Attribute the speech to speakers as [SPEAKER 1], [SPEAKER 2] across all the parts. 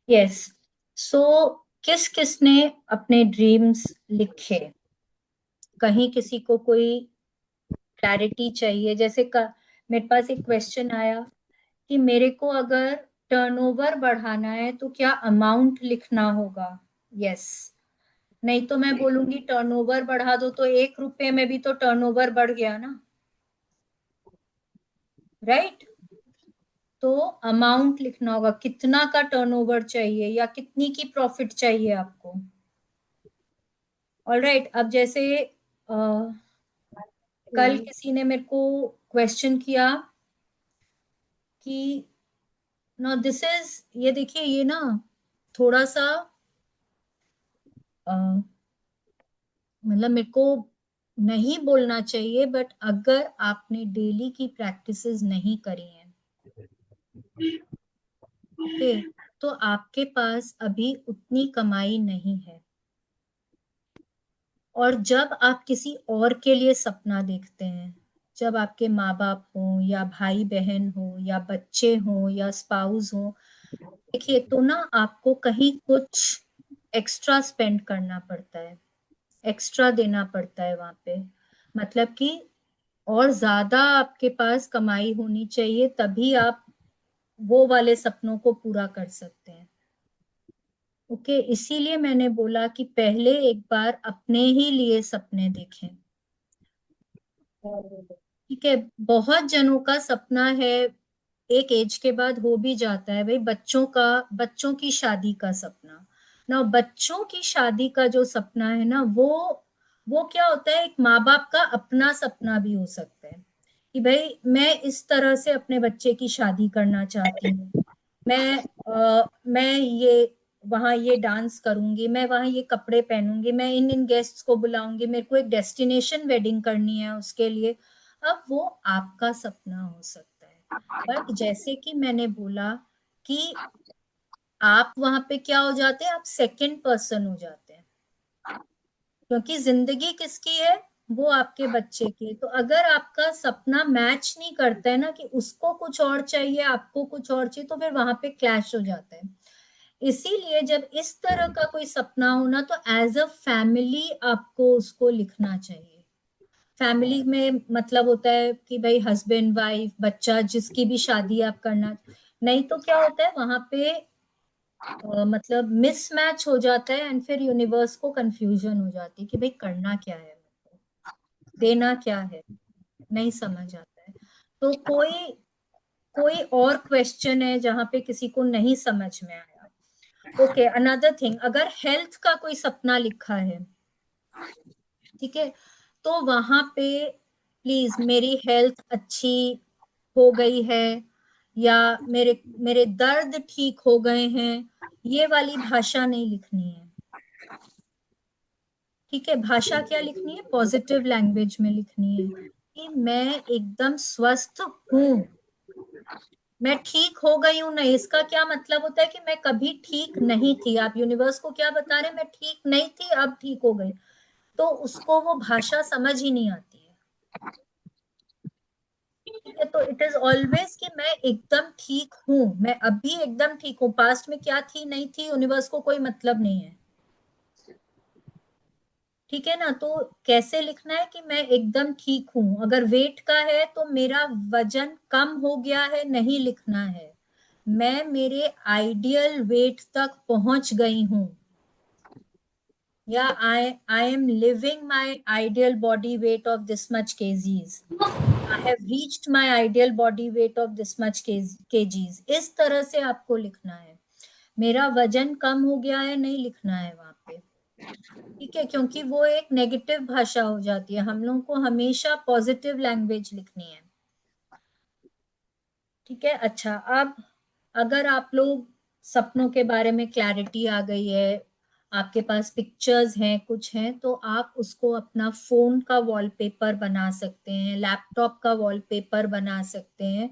[SPEAKER 1] Yes. सो किस किसने अपने ड्रीम्स लिखे? कहीं किसी को कोई क्लैरिटी चाहिए? जैसे मेरे पास एक क्वेश्चन आया कि मेरे को अगर टर्नओवर बढ़ाना है तो क्या अमाउंट लिखना होगा? यस। नहीं तो मैं बोलूंगी टर्नओवर बढ़ा दो, तो 1 रुपए में भी तो टर्नओवर बढ़ गया ना, राइट? तो अमाउंट लिखना होगा, कितना का टर्नओवर चाहिए या कितनी की प्रॉफिट चाहिए आपको। ऑलराइट। अब जैसे कल किसी ने मेरे को क्वेश्चन किया कि ना दिस इज, ये देखिए ये ना थोड़ा सा मतलब मेरे को नहीं बोलना चाहिए, बट अगर आपने डेली की प्रैक्टिसेस नहीं करी हैं, ओके, तो आपके पास अभी उतनी कमाई नहीं है। और जब आप किसी और के लिए सपना देखते हैं, जब आपके माँ बाप हो या भाई बहन हो या बच्चे हो या स्पाउस हो, देखिए तो ना आपको कहीं कुछ एक्स्ट्रा स्पेंड करना पड़ता है, एक्स्ट्रा देना पड़ता है वहां पे। मतलब कि और ज्यादा आपके पास कमाई होनी चाहिए, तभी आप वो वाले सपनों को पूरा कर सकते हैं। ओके, इसीलिए मैंने बोला कि पहले एक बार अपने ही लिए सपने देखें। ठीक है, बहुत जनों का सपना है, एक एज के बाद हो भी जाता है भाई, बच्चों का, बच्चों की शादी का सपना ना। बच्चों की शादी का जो सपना है ना, वो क्या होता है, एक माँ बाप का अपना सपना भी हो सकता है कि भाई मैं इस तरह से अपने बच्चे की शादी करना चाहती हूँ। मैं ये वहां ये डांस करूंगी, मैं वहां ये कपड़े पहनूंगी, मैं इन इन गेस्ट्स को बुलाऊंगी, मेरे को एक डेस्टिनेशन वेडिंग करनी है उसके लिए। अब वो आपका सपना हो सकता है, बट जैसे कि मैंने बोला कि आप वहां पे क्या हो जाते हैं, आप सेकंड पर्सन हो जाते हैं, क्योंकि जिंदगी किसकी है, वो आपके बच्चे की है। तो अगर आपका सपना मैच नहीं करता है ना, कि उसको कुछ और चाहिए आपको कुछ और चाहिए, तो फिर वहां पे क्लैश हो जाता है। इसीलिए जब इस तरह का कोई सपना हो ना, तो एज अ फैमिली आपको उसको लिखना चाहिए। फैमिली में मतलब होता है कि भाई हस्बैंड वाइफ बच्चा, जिसकी भी शादी आप करना, नहीं तो क्या होता है वहां पे मतलब मिसमैच हो जाता है, एंड फिर यूनिवर्स को कंफ्यूजन हो जाती है कि भाई करना क्या है, देना क्या है, नहीं समझ आता है। तो कोई कोई और क्वेश्चन है जहां पे किसी को नहीं समझ में आया? ओके, अनदर थिंग, अगर हेल्थ का कोई सपना लिखा है, ठीक है, तो वहां पे प्लीज मेरी हेल्थ अच्छी हो गई है, या मेरे मेरे दर्द ठीक हो गए हैं, ये वाली भाषा नहीं लिखनी है। ठीक है, भाषा क्या लिखनी है, पॉजिटिव लैंग्वेज में लिखनी है कि मैं एकदम स्वस्थ हूं, मैं ठीक हो गई हूं। नहीं, इसका क्या मतलब होता है कि मैं कभी ठीक नहीं थी, आप यूनिवर्स को क्या बता रहे हैं, मैं ठीक नहीं थी अब ठीक हो गई, तो उसको वो भाषा समझ ही नहीं आती है। ठीक है, तो इट इज ऑलवेज कि मैं एकदम ठीक हूं, मैं अभी एकदम ठीक हूं, पास्ट में क्या थी नहीं थी यूनिवर्स को कोई मतलब नहीं है। ठीक है ना? तो कैसे लिखना है कि मैं एकदम ठीक हूं। अगर वेट का है तो मेरा वजन कम हो गया है नहीं लिखना है, मैं मेरे आइडियल वेट तक पहुंच गई हूं, या I am living my ideal body weight of this much KGs, I have reached my ideal body weight of this much KGs. इस तरह से आपको लिखना है। मेरा वजन कम हो गया है नहीं लिखना है वहां पे। ठीक है, क्योंकि वो एक नेगेटिव भाषा हो जाती है, हम लोगों को हमेशा पॉजिटिव लैंग्वेज लिखनी है। ठीक है, अच्छा, अब अगर आप लोग सपनों के बारे में क्लैरिटी आ गई है, आपके पास पिक्चर्स हैं कुछ हैं, तो आप उसको अपना फोन का वॉलपेपर बना सकते हैं, लैपटॉप का वॉलपेपर बना सकते हैं,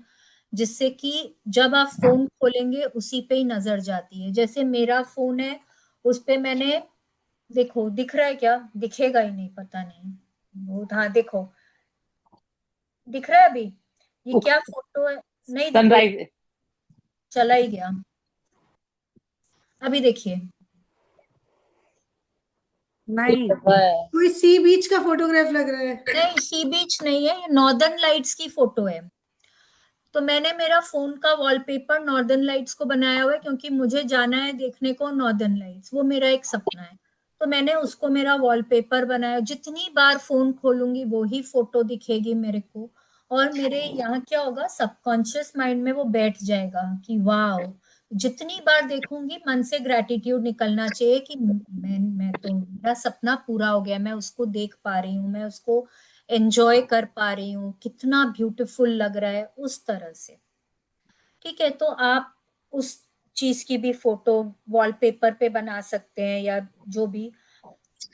[SPEAKER 1] जिससे कि जब आप फोन खोलेंगे उसी पे ही नजर जाती है। जैसे मेरा फोन है, उस पे मैंने, देखो दिख रहा है क्या, दिखेगा ही नहीं पता नहीं, वो हाँ देखो, दिख रहा है अभी, ये क्या फोटो है, नहीं दिख,
[SPEAKER 2] सनराइज।
[SPEAKER 1] चला ही गया। अभी देखिए।
[SPEAKER 2] नहीं,
[SPEAKER 1] नहीं,
[SPEAKER 3] कोई सी बीच का फोटोग्राफ लग रहा है।
[SPEAKER 1] सी बीच नहीं है, ये नॉर्दर्न लाइट्स की फोटो है। तो मैंने मेरा फोन का वॉलपेपर नॉर्दर्न लाइट्स को बनाया हुआ है, क्योंकि मुझे जाना है देखने को नॉर्दर्न लाइट्स, वो मेरा एक सपना है। तो मैंने उसको मेरा वॉलपेपर बनाया, जितनी बार फोन खोलूंगी वो ही फोटो दिखेगी मेरे को। और मेरे यहाँ क्या होगा, सबकॉन्शियस माइंड में वो बैठ जाएगा कि वाह, जितनी बार देखूंगी मन से ग्रेटिट्यूड निकलना चाहिए कि मैं तो, मेरा सपना पूरा हो गया, मैं उसको देख पा रही हूँ, मैं उसको एंजॉय कर पा रही हूँ, कितना ब्यूटीफुल लग रहा है, उस तरह से। ठीक है, तो आप उस चीज की भी फोटो वॉलपेपर पे बना सकते हैं, या जो भी।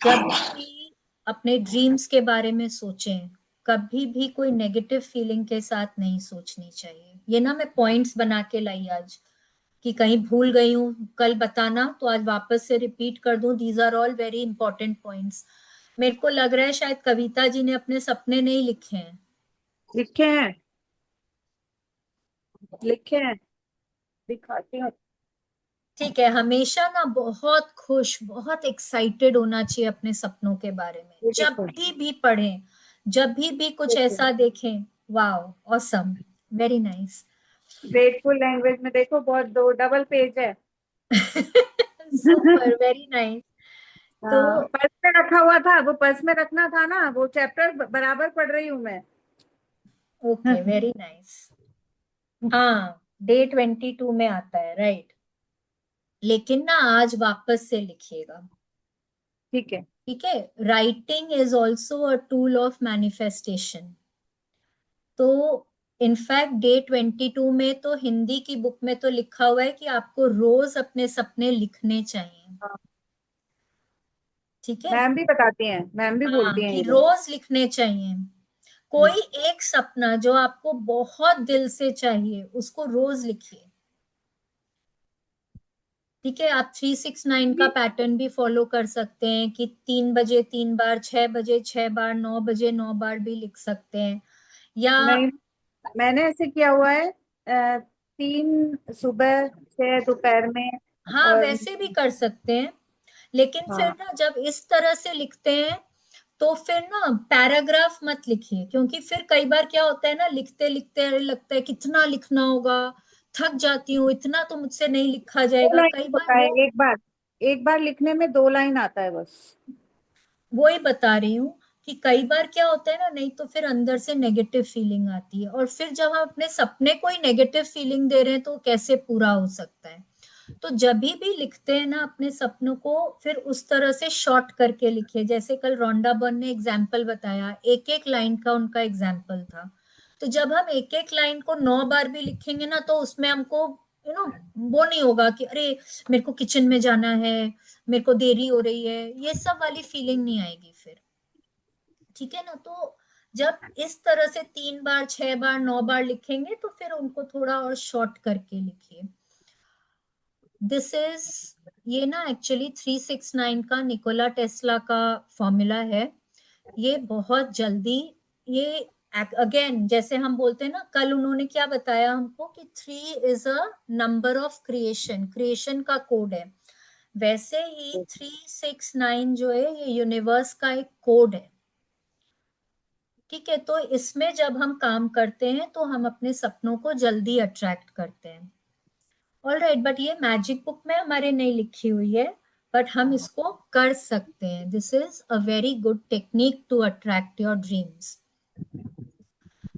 [SPEAKER 1] जब भी अपने ड्रीम्स के बारे में सोचें, कभी भी कोई नेगेटिव फीलिंग के साथ नहीं सोचनी चाहिए। ये ना मैं पॉइंट्स बना के लाई आज, कि कहीं भूल गई हूँ कल बताना, तो आज वापस से रिपीट कर दूं। These are all very important points. मेरे को लग रहा है शायद कविता जी ने अपने सपने नहीं लिखे हैं।
[SPEAKER 2] लिखे हैं, लिखे हैं, दिखाती हूँ।
[SPEAKER 1] ठीक है, हमेशा ना बहुत खुश, बहुत एक्साइटेड होना चाहिए अपने सपनों के बारे में,
[SPEAKER 2] ये
[SPEAKER 1] जब
[SPEAKER 2] देखो,
[SPEAKER 1] भी पढ़ें, जब भी कुछ
[SPEAKER 2] देखो,
[SPEAKER 1] ऐसा देखें। Wow, awesome, very nice.
[SPEAKER 2] Grateful language में देखो, बहुत दो डबल पेज है।
[SPEAKER 1] Super, very nice. तो
[SPEAKER 2] हाँ, पर्स में रखा हुआ था, वो पर्स में रखना था ना, वो चैप्टर बराबर पढ़ रही हूँ मैं।
[SPEAKER 1] Okay, very nice. हाँ, डे 22 में आता है, राइट। लेकिन ना आज वापस से लिखिएगा।
[SPEAKER 2] ठीक है।
[SPEAKER 1] ठीक है, writing is also a tool of manifestation. तो इनफैक्ट डे 22 में तो हिंदी की बुक में तो लिखा हुआ है कि आपको रोज अपने सपने लिखने चाहिए।
[SPEAKER 2] हाँ,
[SPEAKER 1] ठीक है।
[SPEAKER 2] मैम भी बताती हैं, मैम भी
[SPEAKER 1] हाँ,
[SPEAKER 2] बोलती हैं
[SPEAKER 1] कि
[SPEAKER 2] ये लोग।
[SPEAKER 1] रोज लिखने चाहिए। कोई एक सपना जो आपको बहुत दिल से चाहिए, उसको रोज लिखिए। ठीक है, आप 369 का पैटर्न भी फॉलो कर सकते हैं, कि 3 बजे 3 बार, 6 बजे 6 बार, 9 बजे 9 बार भी लिख सकते हैं। या
[SPEAKER 2] नहीं, मैंने ऐसे किया हुआ है, 3 सुबह, 6 दोपहर में।
[SPEAKER 1] हाँ,
[SPEAKER 2] और
[SPEAKER 1] वैसे भी कर सकते हैं। लेकिन फिर
[SPEAKER 2] हाँ,
[SPEAKER 1] ना जब इस तरह से लिखते हैं, तो फिर ना पैराग्राफ मत लिखिए, क्योंकि फिर कई बार क्या होता है ना, लिखते लिखते लगता है कितना लिखना होगा, थक जाती हूँ, इतना तो मुझसे नहीं लिखा
[SPEAKER 2] दो
[SPEAKER 1] जाएगा,
[SPEAKER 2] लाइन
[SPEAKER 1] कई बार
[SPEAKER 2] होता है,
[SPEAKER 1] वो।
[SPEAKER 2] एक बार लिखने में 2 लाइन आता है बस।
[SPEAKER 1] वो ही बता रही हूँ कि कई बार क्या होता है ना, नहीं तो फिर अंदर से नेगेटिव फीलिंग आती है, और फिर जब हम अपने सपने को ही नेगेटिव फीलिंग दे रहे हैं, तो कैसे पूरा हो सकता है। तो जब भी लिखते हैं ना अपने सपनों को, फिर उस तरह से शॉर्ट करके लिखे, जैसे कल रोंडा बर्न ने एग्जाम्पल बताया, एक एक लाइन का उनका एग्जाम्पल था। तो जब हम एक एक लाइन को 9 बार भी लिखेंगे ना, तो उसमें हमको वो नहीं होगा कि अरे मेरे को किचन में जाना है, मेरे को देरी हो रही है, ये सब वाली फीलिंग नहीं आएगी फिर। ठीक है ना। तो जब इस तरह से 3 बार 6 बार 9 बार लिखेंगे, तो फिर उनको थोड़ा और शॉर्ट करके लिखिए। दिस इज, ये ना एक्चुअली 369 का निकोला टेस्ला का फॉर्मूला है। ये बहुत जल्दी, ये अगेन जैसे हम बोलते हैं ना, कल उन्होंने क्या बताया हमको कि 3 is a number of creation, creation का कोड है। वैसे ही 369 जो है, ये यूनिवर्स का एक कोड है। ठीक है, तो इसमें जब हम काम करते हैं, तो हम अपने सपनों को जल्दी अट्रैक्ट करते हैं। ऑल राइट, बट ये मैजिक बुक में हमारे नहीं लिखी हुई है, बट हम इसको कर सकते हैं। This is a very good technique to attract your dreams.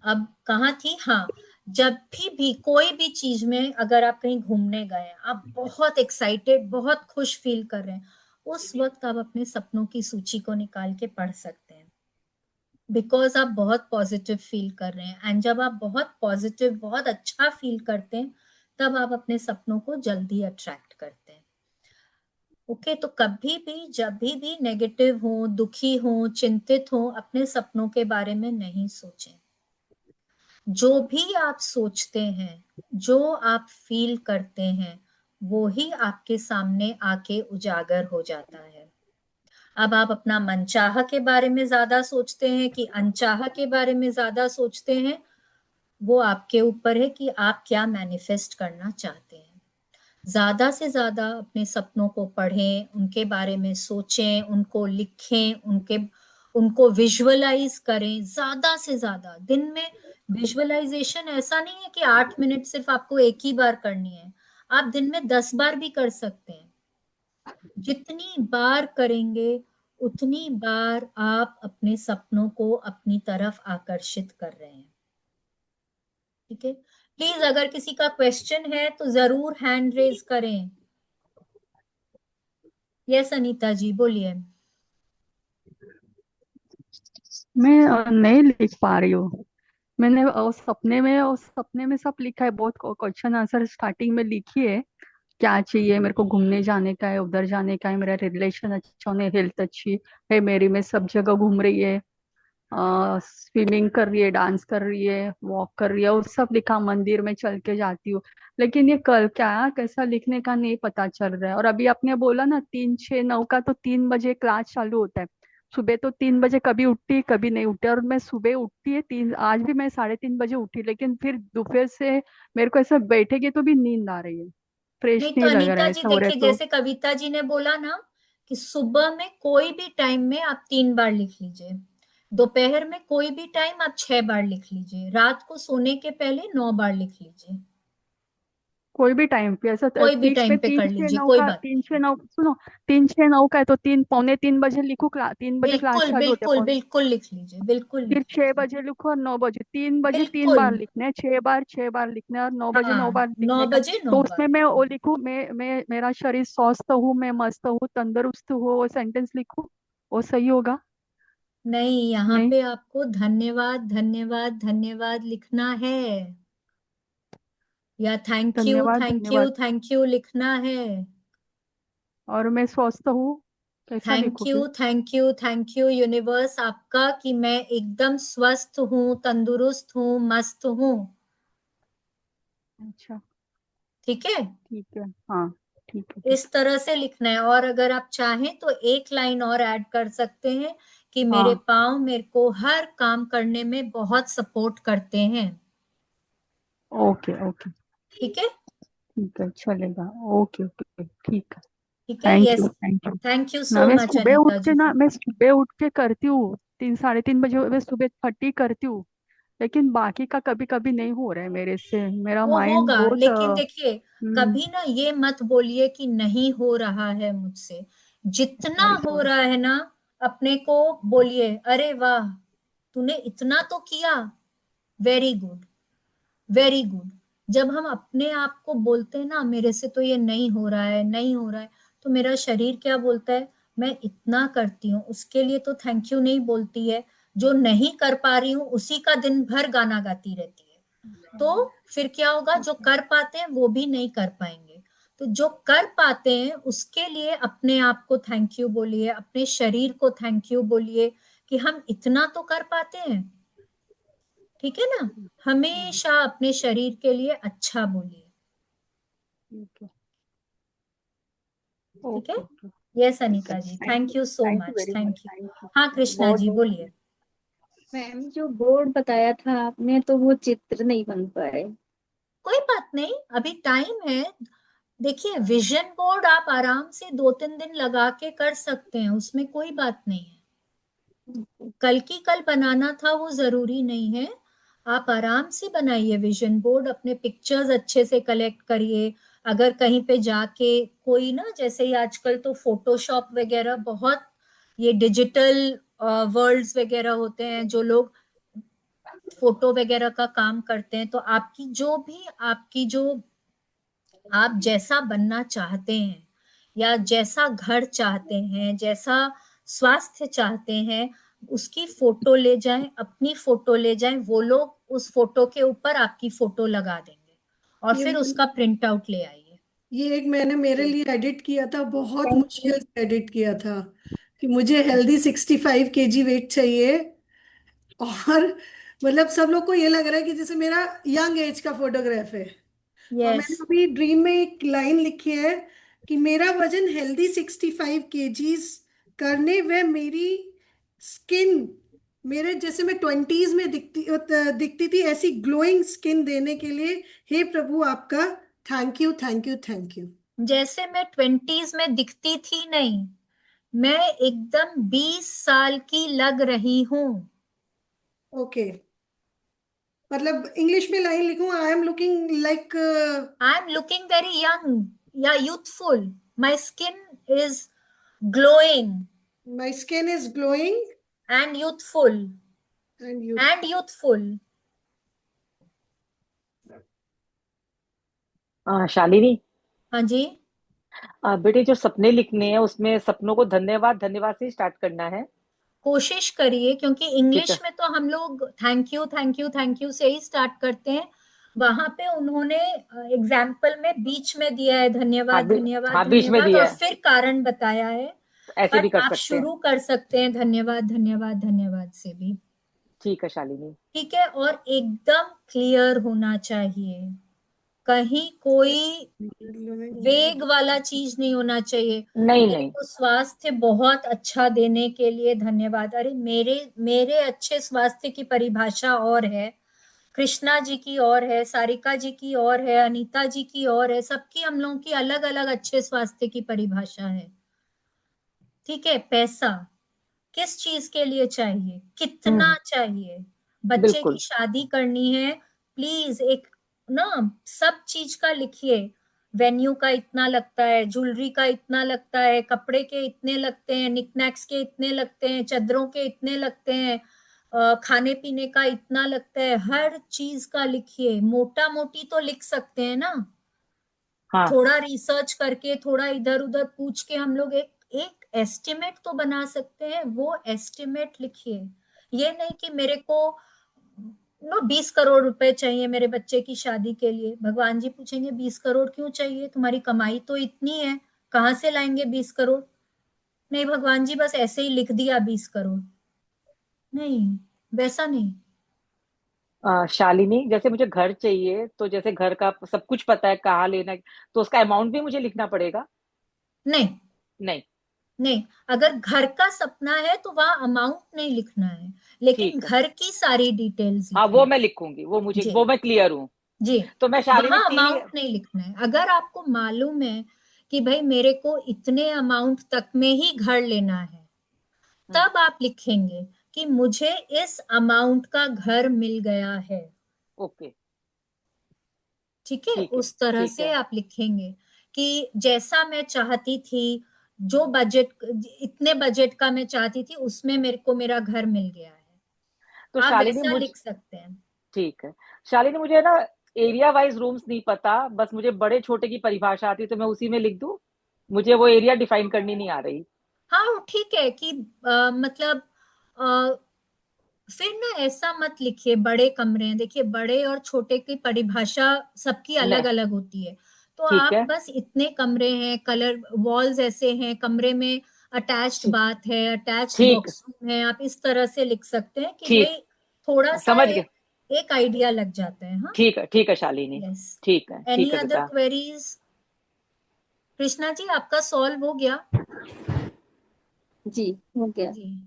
[SPEAKER 1] अब कहाँ थी, हाँ, जब भी कोई भी चीज में, अगर आप कहीं घूमने गए, आप बहुत एक्साइटेड, बहुत खुश फील कर रहे हैं, उस वक्त आप अपने सपनों की सूची को निकाल के पढ़ सकते हैं, बिकॉज आप बहुत पॉजिटिव फील कर रहे हैं। एंड जब आप बहुत पॉजिटिव, बहुत अच्छा फील करते हैं, तब आप अपने सपनों को जल्दी अट्रैक्ट करते हैं। ओके, तो कभी भी जब भी नेगेटिव हो, दुखी हो, चिंतित हो, अपने सपनों के बारे में नहीं सोचें। जो भी आप सोचते हैं, जो आप फील करते हैं, वो ही आपके सामने आके उजागर हो जाता है। अब आप अपना मनचाहा के बारे में ज्यादा सोचते हैं कि अनचाहा के बारे में ज्यादा सोचते हैं, वो आपके ऊपर है कि आप क्या मैनिफेस्ट करना चाहते हैं। ज्यादा से ज्यादा अपने सपनों को पढ़ें, उनके बारे में सोचें, उनको लिखें, उनको विजुअलाइज करें ज्यादा से ज्यादा। दिन में विजुअलाइजेशन ऐसा नहीं है कि 8 मिनट सिर्फ आपको एक ही बार करनी है, आप दिन में 10 बार भी कर सकते हैं। जितनी बार करेंगे उतनी बार आप अपने सपनों को अपनी तरफ आकर्षित कर रहे हैं। ठीक है, प्लीज अगर किसी का क्वेश्चन है तो जरूर हैंड रेज करें। यस अनीता जी बोलिए।
[SPEAKER 4] मैं नहीं लिख पा रही हूँ। मैंने उस सपने में सब लिखा है, बहुत क्वेश्चन आंसर स्टार्टिंग में लिखी है। क्या चाहिए मेरे को, घूमने जाने का है, उधर जाने का है, मेरा रिलेशन अच्छा होने, हेल्थ अच्छी है मेरी, मैं सब जगह घूम रही है, स्विमिंग कर रही है, डांस कर रही है, वॉक कर रही है, और सब लिखा, मंदिर में चल के जाती हूँ। लेकिन ये कल क्या कैसा लिखने का नहीं पता चल रहा है। और अभी आपने बोला ना 3 6 9 का, तो 3 बजे क्लास चालू होता है। सुबह तो 3 बजे कभी उठती कभी नहीं उठती, और मैं सुबह उठती है 3, आज भी मैं 3:30 बजे उठी, लेकिन फिर दोपहर से मेरे को ऐसा बैठेगी तो भी नींद आ रही है, फ्रेश
[SPEAKER 1] नहीं तो
[SPEAKER 4] नहीं लग रहा
[SPEAKER 1] अनीता
[SPEAKER 4] है,
[SPEAKER 1] जी
[SPEAKER 4] ऐसा हो रहा
[SPEAKER 1] देखिए,
[SPEAKER 4] है तो।
[SPEAKER 1] जैसे कविता जी ने बोला ना कि सुबह में कोई भी टाइम में आप 3 बार लिख लीजिए, दोपहर में कोई भी टाइम आप 6 बार लिख लीजिए, रात को सोने के पहले 9 बार लिख लीजिए।
[SPEAKER 4] कोई भी टाइम पे ऐसा
[SPEAKER 1] कोई भी
[SPEAKER 4] बीच में
[SPEAKER 1] टाइम पे
[SPEAKER 4] तीन
[SPEAKER 1] कर
[SPEAKER 4] छह
[SPEAKER 1] लीजिए,
[SPEAKER 4] नौ
[SPEAKER 1] कोई
[SPEAKER 4] का,
[SPEAKER 1] बात
[SPEAKER 4] तीन
[SPEAKER 1] नहीं।
[SPEAKER 4] छह नौ सुनो, 3 6 9 का है तो 3 पौने 3 बजे लिखो, 3 बजे क्लास
[SPEAKER 1] बिल्कुल
[SPEAKER 4] चालू होते हैं
[SPEAKER 1] बिल्कुल बिल्कुल लिख लीजिए, बिल्कुल
[SPEAKER 4] फिर
[SPEAKER 1] लिख
[SPEAKER 4] छह
[SPEAKER 1] लीजिए।
[SPEAKER 4] बजे लिखो और 9 बजे, 3 बजे तीन
[SPEAKER 1] बिल्कुल।
[SPEAKER 4] बार लिखना है, 6 बार 6 बार लिखना है, और 9 बजे
[SPEAKER 1] हाँ,
[SPEAKER 4] 9 बार
[SPEAKER 1] नौ
[SPEAKER 4] लिखने का।
[SPEAKER 1] बजे नौ
[SPEAKER 4] तो
[SPEAKER 1] बार
[SPEAKER 4] उसमें मैं
[SPEAKER 1] लिखना
[SPEAKER 4] वो
[SPEAKER 1] है।
[SPEAKER 4] लिखूं, मैं मेरा शरीर स्वस्थ हूँ, मैं मस्त हूँ, तंदुरुस्त हूँ, वो सेंटेंस लिखूं, वो सही होगा?
[SPEAKER 1] नहीं, यहाँ
[SPEAKER 4] नहीं,
[SPEAKER 1] पे आपको धन्यवाद धन्यवाद धन्यवाद लिखना है, या थैंक यू
[SPEAKER 4] धन्यवाद
[SPEAKER 1] थैंक यू
[SPEAKER 4] धन्यवाद।
[SPEAKER 1] थैंक यू लिखना है।
[SPEAKER 4] और मैं स्वस्थ हूँ, कैसा लिखूं फिर?
[SPEAKER 1] Thank you thank you universe आपका कि मैं एकदम स्वस्थ हूँ, तंदुरुस्त हूँ, मस्त हूँ।
[SPEAKER 4] अच्छा,
[SPEAKER 1] ठीक है,
[SPEAKER 4] ठीक है, हाँ, ठीक है, ठीक
[SPEAKER 1] इस तरह से लिखना है। और अगर आप चाहें तो एक लाइन और ऐड कर सकते हैं कि
[SPEAKER 4] है,
[SPEAKER 1] मेरे
[SPEAKER 4] हाँ,
[SPEAKER 1] पाँव मेरे को हर काम करने में बहुत सपोर्ट करते हैं।
[SPEAKER 4] ओके ओके,
[SPEAKER 1] ठीक है,
[SPEAKER 4] ठीक है, चलेगा, ओके ओके, ठीक है।
[SPEAKER 1] ठीक है,
[SPEAKER 4] thank you,
[SPEAKER 1] yes.
[SPEAKER 4] Thank you.
[SPEAKER 1] Thank you
[SPEAKER 4] ना
[SPEAKER 1] सो
[SPEAKER 4] मैं
[SPEAKER 1] मच
[SPEAKER 4] सुबह
[SPEAKER 1] अनीता
[SPEAKER 4] उठ के
[SPEAKER 1] जी।
[SPEAKER 4] ना मैं सुबह उठ के करती हूँ, 3 3:30 बजे मैं सुबह 30 करती हूँ। लेकिन बाकी का कभी कभी नहीं हो रहा है मेरे से, मेरा
[SPEAKER 1] वो
[SPEAKER 4] माइंड
[SPEAKER 1] होगा,
[SPEAKER 4] बहुत
[SPEAKER 1] लेकिन देखिए,
[SPEAKER 4] हम्म।
[SPEAKER 1] कभी ना ये मत बोलिए कि नहीं हो रहा है मुझसे। जितना
[SPEAKER 4] वही
[SPEAKER 1] हो
[SPEAKER 4] तो।
[SPEAKER 1] रहा है ना, अपने को बोलिए अरे वाह, तूने इतना तो किया, वेरी गुड, वेरी गुड। जब हम अपने आप को बोलते हैं ना मेरे से तो ये नहीं हो रहा है, नहीं हो रहा है, तो मेरा शरीर क्या बोलता है, मैं इतना करती हूँ उसके लिए तो थैंक यू नहीं बोलती है, जो नहीं कर पा रही हूँ उसी का दिन भर गाना गाती रहती है। तो फिर क्या होगा, जो कर पाते हैं वो भी नहीं कर पाएंगे। तो जो कर पाते हैं उसके लिए अपने आप को थैंक यू बोलिए, अपने शरीर को थैंक यू बोलिए कि हम इतना तो कर पाते हैं। ठीक है ना,
[SPEAKER 4] हाँ,
[SPEAKER 1] हमेशा अपने शरीर के लिए अच्छा बोलिए।
[SPEAKER 4] ठीक है,
[SPEAKER 1] ठीक है,
[SPEAKER 4] ओके ओके,
[SPEAKER 1] यस
[SPEAKER 4] ठीक है,
[SPEAKER 1] Anita ji,
[SPEAKER 4] thank
[SPEAKER 1] thank
[SPEAKER 4] you,
[SPEAKER 1] you so
[SPEAKER 4] thank you
[SPEAKER 1] much,
[SPEAKER 4] very much,
[SPEAKER 1] thank you.
[SPEAKER 4] Thank you.
[SPEAKER 1] हाँ कृष्णा
[SPEAKER 4] बहुत
[SPEAKER 1] जी
[SPEAKER 4] बहुत।
[SPEAKER 1] बोलिए।
[SPEAKER 5] मैम जो बोर्ड बताया था आपने तो वो चित्र नहीं बन पाए।
[SPEAKER 1] कोई बात नहीं, अभी टाइम है। देखिए, विजन बोर्ड आप आराम से 2 3 दिन लगा के कर सकते हैं, उसमें कोई बात नहीं है। कल की कल बनाना था वो जरूरी नहीं है, आप आराम से बनाइए विजन बोर्ड, अपने पिक्चर्स अच्छे से कलेक्ट करिए। अगर कहीं पे जाके कोई ना, जैसे ही आजकल तो फोटोशॉप वगैरह बहुत, ये डिजिटल वर्ल्ड्स वगैरह होते हैं, जो लोग फोटो वगैरह का काम करते हैं, तो आपकी जो आप जैसा बनना चाहते हैं, या जैसा घर चाहते हैं, जैसा स्वास्थ्य चाहते हैं, उसकी फोटो ले जाएं, अपनी फोटो ले जाएं, वो लोग उस फोटो के ऊपर आपकी फोटो लगा देंगे, और
[SPEAKER 3] ये
[SPEAKER 1] फिर उसका प्रिंट आउट ले आइए।
[SPEAKER 3] ये एक मैंने मेरे लिए एडिट किया था, बहुत
[SPEAKER 5] थैंक यू।
[SPEAKER 3] मुश्किल से एडिट किया था कि मुझे हेल्दी 65 kg वेट चाहिए। और मतलब सब लोग को ये लग रहा है कि जैसे मेरा यंग एज का फोटोग्राफ है। और
[SPEAKER 1] यस,
[SPEAKER 3] मैंने अभी ड्रीम में एक लाइन लिखी है कि मेरा वजन हेल्दी 65 kgs करने व मेरी स्किन मेरे जैसे मैं 20s में दिखती थी ऐसी ग्लोइंग स्किन देने के लिए, हे प्रभु आपका thank you thank you thank you.
[SPEAKER 1] जैसे मैं 20s में दिखती थी नहीं, मैं एकदम 20 साल की लग रही हूँ।
[SPEAKER 3] ओके, मतलब इंग्लिश में लाइन लिखूं, I am looking like,
[SPEAKER 1] I am looking very young या youthful, my skin is glowing
[SPEAKER 3] my skin is glowing
[SPEAKER 1] and youthful
[SPEAKER 3] and you.
[SPEAKER 1] and youthful।
[SPEAKER 6] Shalini,
[SPEAKER 1] हाँ जी।
[SPEAKER 6] बेटे जो सपने लिखने हैं उसमें सपनों को धन्यवाद धन्यवाद से स्टार्ट करना है।
[SPEAKER 1] कोशिश करिए, क्योंकि
[SPEAKER 6] ठीक है।
[SPEAKER 1] इंग्लिश में तो हम लोग thank you thank you thank you से ही स्टार्ट करते हैं। वहां पे उन्होंने एग्जाम्पल में बीच में दिया है
[SPEAKER 6] हाँ
[SPEAKER 1] धन्यवाद धन्यवाद
[SPEAKER 6] हाँ, बीच में
[SPEAKER 1] धन्यवाद,
[SPEAKER 6] दिया
[SPEAKER 1] और
[SPEAKER 6] है,
[SPEAKER 1] फिर कारण बताया है।
[SPEAKER 6] तो ऐसे भी
[SPEAKER 1] बट
[SPEAKER 6] कर
[SPEAKER 1] आप
[SPEAKER 6] सकते हैं।
[SPEAKER 1] शुरू कर सकते हैं धन्यवाद धन्यवाद धन्यवाद से भी।
[SPEAKER 6] ठीक है शालिनी।
[SPEAKER 1] ठीक है, और एकदम क्लियर होना चाहिए, कहीं कोई वेग वाला चीज नहीं होना चाहिए।
[SPEAKER 6] नहीं
[SPEAKER 1] मेरे
[SPEAKER 6] नहीं।
[SPEAKER 1] को स्वास्थ्य बहुत अच्छा देने के लिए धन्यवाद। अरे मेरे मेरे अच्छे स्वास्थ्य की परिभाषा और है, कृष्णा जी की और है, सारिका जी की और है, अनीता जी की और है, सबकी हम लोगों की अलग अलग अच्छे स्वास्थ्य की परिभाषा है। ठीक है, पैसा किस चीज के लिए चाहिए, कितना चाहिए, बच्चे की
[SPEAKER 6] बिल्कुल।
[SPEAKER 1] शादी करनी है, प्लीज एक ना सब चीज का लिखिए। वेन्यू का इतना लगता है, ज्वेलरी का इतना लगता है, कपड़े के इतने लगते हैं, निकनैक्स के इतने लगते हैं, चादरों के इतने लगते हैं, खाने पीने का इतना लगता है, हर चीज का लिखिए। मोटा मोटी तो लिख सकते हैं ना,
[SPEAKER 6] हाँ
[SPEAKER 1] थोड़ा रिसर्च करके, थोड़ा इधर उधर पूछ के हम लोग एक एक एस्टिमेट तो बना सकते हैं। वो एस्टिमेट लिखिए, ये नहीं कि मेरे को 20 करोड़ रुपए चाहिए मेरे बच्चे की शादी के लिए। भगवान जी पूछेंगे 20 करोड़ क्यों चाहिए, तुम्हारी कमाई तो इतनी है, कहाँ से लाएंगे 20 करोड़? नहीं भगवान जी बस ऐसे ही लिख दिया 20 करोड़, नहीं, वैसा नहीं।
[SPEAKER 6] शालिनी, जैसे मुझे घर चाहिए तो जैसे घर का सब कुछ पता है कहाँ लेना है, तो उसका अमाउंट भी मुझे लिखना पड़ेगा?
[SPEAKER 1] नहीं
[SPEAKER 6] नहीं।
[SPEAKER 1] नहीं, अगर घर का सपना है तो वहां अमाउंट नहीं लिखना है, लेकिन
[SPEAKER 6] ठीक है।
[SPEAKER 1] घर की सारी डिटेल्स
[SPEAKER 6] हाँ वो
[SPEAKER 1] लिखनी
[SPEAKER 6] मैं लिखूंगी,
[SPEAKER 1] है। जी
[SPEAKER 6] वो मैं क्लियर हूँ।
[SPEAKER 1] जी,
[SPEAKER 6] तो मैं शालिनी
[SPEAKER 1] वहां
[SPEAKER 6] तीन।
[SPEAKER 1] अमाउंट नहीं लिखना है। अगर आपको मालूम है कि भाई मेरे को इतने अमाउंट तक में ही घर लेना है,
[SPEAKER 6] हम्म,
[SPEAKER 1] तब आप लिखेंगे कि मुझे इस अमाउंट का घर मिल गया है।
[SPEAKER 6] ओके।
[SPEAKER 1] ठीक है,
[SPEAKER 6] ठीक है।
[SPEAKER 1] उस तरह
[SPEAKER 6] ठीक
[SPEAKER 1] से
[SPEAKER 6] है।
[SPEAKER 1] आप लिखेंगे कि जैसा मैं चाहती थी, जो बजट, इतने बजट का मैं चाहती थी, उसमें मेरे को मेरा घर मिल गया है।
[SPEAKER 6] तो
[SPEAKER 1] आप
[SPEAKER 6] शालिनी
[SPEAKER 1] वैसा
[SPEAKER 6] मुझ
[SPEAKER 1] लिख सकते हैं।
[SPEAKER 6] ठीक है। शालिनी, मुझे ना एरिया वाइज रूम्स नहीं पता, बस मुझे बड़े छोटे की परिभाषा आती है, तो मैं उसी में लिख दूं? मुझे वो एरिया डिफाइन करनी नहीं आ रही।
[SPEAKER 1] हाँ वो ठीक है कि मतलब अ, फिर ना ऐसा मत लिखिए बड़े कमरे हैं। देखिए बड़े और छोटे की परिभाषा सबकी अलग
[SPEAKER 6] नहीं।
[SPEAKER 1] अलग होती है। तो
[SPEAKER 6] ठीक
[SPEAKER 1] आप
[SPEAKER 6] है।
[SPEAKER 1] बस इतने कमरे हैं, कलर वॉल्स ऐसे हैं, कमरे में अटैच्ड
[SPEAKER 6] ठीक।
[SPEAKER 1] बाथ है, अटैच्ड
[SPEAKER 6] ठीक।
[SPEAKER 1] वॉशरूम है, आप इस तरह से लिख सकते हैं कि
[SPEAKER 6] ठीक।
[SPEAKER 1] भाई थोड़ा सा
[SPEAKER 6] समझ गए।
[SPEAKER 1] एक आइडिया लग जाता है। हाँ,
[SPEAKER 6] ठीक है शालिनी।
[SPEAKER 1] यस। एनी
[SPEAKER 6] ठीक है
[SPEAKER 1] अदर
[SPEAKER 6] बेटा।
[SPEAKER 1] क्वेरीज? कृष्णा जी आपका सॉल्व हो गया?
[SPEAKER 5] जी हो गया।
[SPEAKER 1] जी,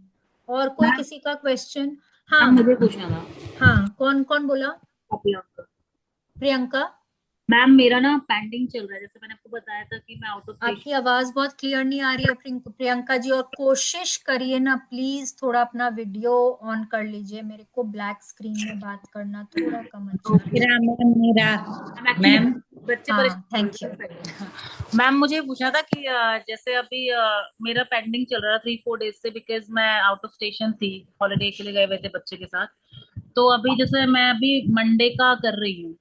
[SPEAKER 1] और कोई
[SPEAKER 7] मैम,
[SPEAKER 1] किसी का क्वेश्चन?
[SPEAKER 7] मैम
[SPEAKER 1] हाँ
[SPEAKER 7] मुझे पूछना था।
[SPEAKER 1] हाँ, कौन कौन बोला?
[SPEAKER 7] प्रियंका।
[SPEAKER 1] प्रियंका।
[SPEAKER 7] मैम मेरा ना पेंडिंग चल रहा है, जैसे मैंने आपको बताया था कि मैं आउट ऑफ
[SPEAKER 1] आपकी
[SPEAKER 7] स्टेशन।
[SPEAKER 1] आवाज बहुत क्लियर नहीं आ रही है प्रियंका जी, और कोशिश करिए ना प्लीज थोड़ा अपना वीडियो ऑन कर लीजिए। मेरे को ब्लैक स्क्रीन में बात करना थोड़ा कम अच्छा लगता
[SPEAKER 7] मेरा
[SPEAKER 1] है।
[SPEAKER 7] मैम मेरा मैम बच्चे
[SPEAKER 1] हाँ,
[SPEAKER 7] परेशान
[SPEAKER 1] थैंक यू।
[SPEAKER 7] कर रहे हैं। मैम मुझे पूछना था कि जैसे अभी मेरा पेंडिंग चल रहा था 3-4 डेज से, बिकॉज मैं आउट ऑफ स्टेशन थी, हॉलीडे के लिए गए हुए थे बच्चे के साथ। तो अभी जैसे मैं अभी मंडे का कर रही हूँ,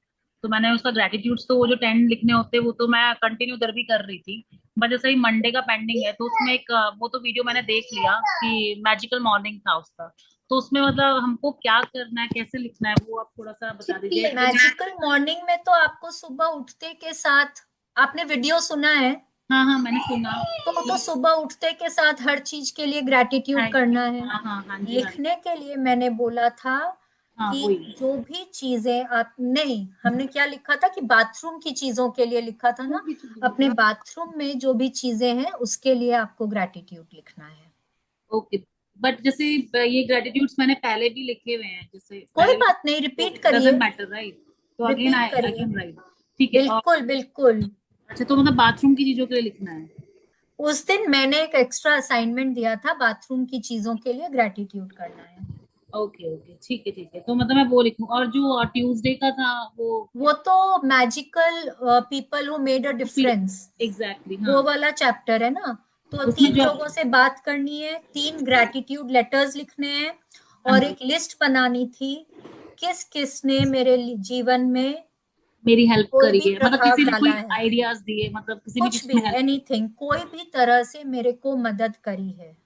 [SPEAKER 7] तो मैंने उसका ग्रेटिट्यूड्स तो वो जो 10 लिखने होते हैं वो तो मैं कंटिन्यू उधर भी कर रही थी। बट जैसे ही मंडे का पेंडिंग है, तो उसमें एक वो तो वीडियो मैंने देख लिया कि मैजिकल मॉर्निंग था उसका। तो उसमें मतलब हमको क्या करना है, कैसे लिखना है, वो आप थोड़ा सा बता दीजिए।
[SPEAKER 1] मैजिकल मॉर्निंग में तो आपको सुबह उठते के साथ, आपने वीडियो सुना है?
[SPEAKER 7] हाँ हाँ मैंने सुना।
[SPEAKER 1] तो सुबह उठते के साथ हर चीज के लिए ग्रेटिट्यूड
[SPEAKER 7] थैंक यू।
[SPEAKER 1] करना है।
[SPEAKER 7] हाँ हाँ हाँ जी हाँ जी।
[SPEAKER 1] लिखने के लिए मैंने बोला था
[SPEAKER 7] हाँ
[SPEAKER 1] कि
[SPEAKER 7] वही।
[SPEAKER 1] जो भी चीजें आप, नहीं हमने क्या लिखा था कि बाथरूम की चीजों के लिए लिखा था ना, अपने बाथरूम में जो भी चीजें हैं उसके लिए आपको ग्रेटिट्यूड लिखना है।
[SPEAKER 7] ओके। बट जैसे ये ग्रेटिट्यूड्स मैंने पहले भी लिखे हुए हैं, जैसे
[SPEAKER 1] कोई
[SPEAKER 7] पहले
[SPEAKER 1] बात नहीं, रिपीट करिए,
[SPEAKER 7] डजंट मैटर राइट, तो अगेन
[SPEAKER 1] रिपीट
[SPEAKER 7] आई
[SPEAKER 1] करिए,
[SPEAKER 7] कैन राइट। ठीक है। और
[SPEAKER 1] बिल्कुल बिल्कुल।
[SPEAKER 7] अच्छा, तो मतलब बाथरूम की चीजों के लिए लिखना है?
[SPEAKER 1] उस दिन मैंने एक एक्स्ट्रा असाइनमेंट दिया था, बाथरूम की चीजों के लिए ग्रेटिट्यूड करना है।
[SPEAKER 7] ओके ओके, ठीक है ठीक है, तो मतलब मैं वो लिखूं। और जो ट्यूसडे का था
[SPEAKER 1] वो तो magical people who made a difference,
[SPEAKER 7] exactly हाँ,
[SPEAKER 1] वो वाला चैप्टर है ना। तो
[SPEAKER 7] उसमें
[SPEAKER 1] 3
[SPEAKER 7] जो
[SPEAKER 1] लोगों से बात करनी है, 3 ग्रेटिट्यूड लेटर्स लिखने हैं,
[SPEAKER 7] हाँ
[SPEAKER 1] और
[SPEAKER 7] जी,
[SPEAKER 1] एक लिस्ट बनानी थी किस किस ने मेरे जीवन में
[SPEAKER 7] मेरी हेल्प
[SPEAKER 1] कोई
[SPEAKER 7] करी
[SPEAKER 1] भी
[SPEAKER 7] है, मतलब
[SPEAKER 1] प्रभाव
[SPEAKER 7] किसी ने
[SPEAKER 1] डाला
[SPEAKER 7] कोई
[SPEAKER 1] है,
[SPEAKER 7] आइडियाज दिए, मतलब किसी ने
[SPEAKER 1] कुछ
[SPEAKER 7] किसी
[SPEAKER 1] भी,
[SPEAKER 7] में हेल्प।
[SPEAKER 1] एनीथिंग, कोई भी तरह से मेरे को मदद करी है,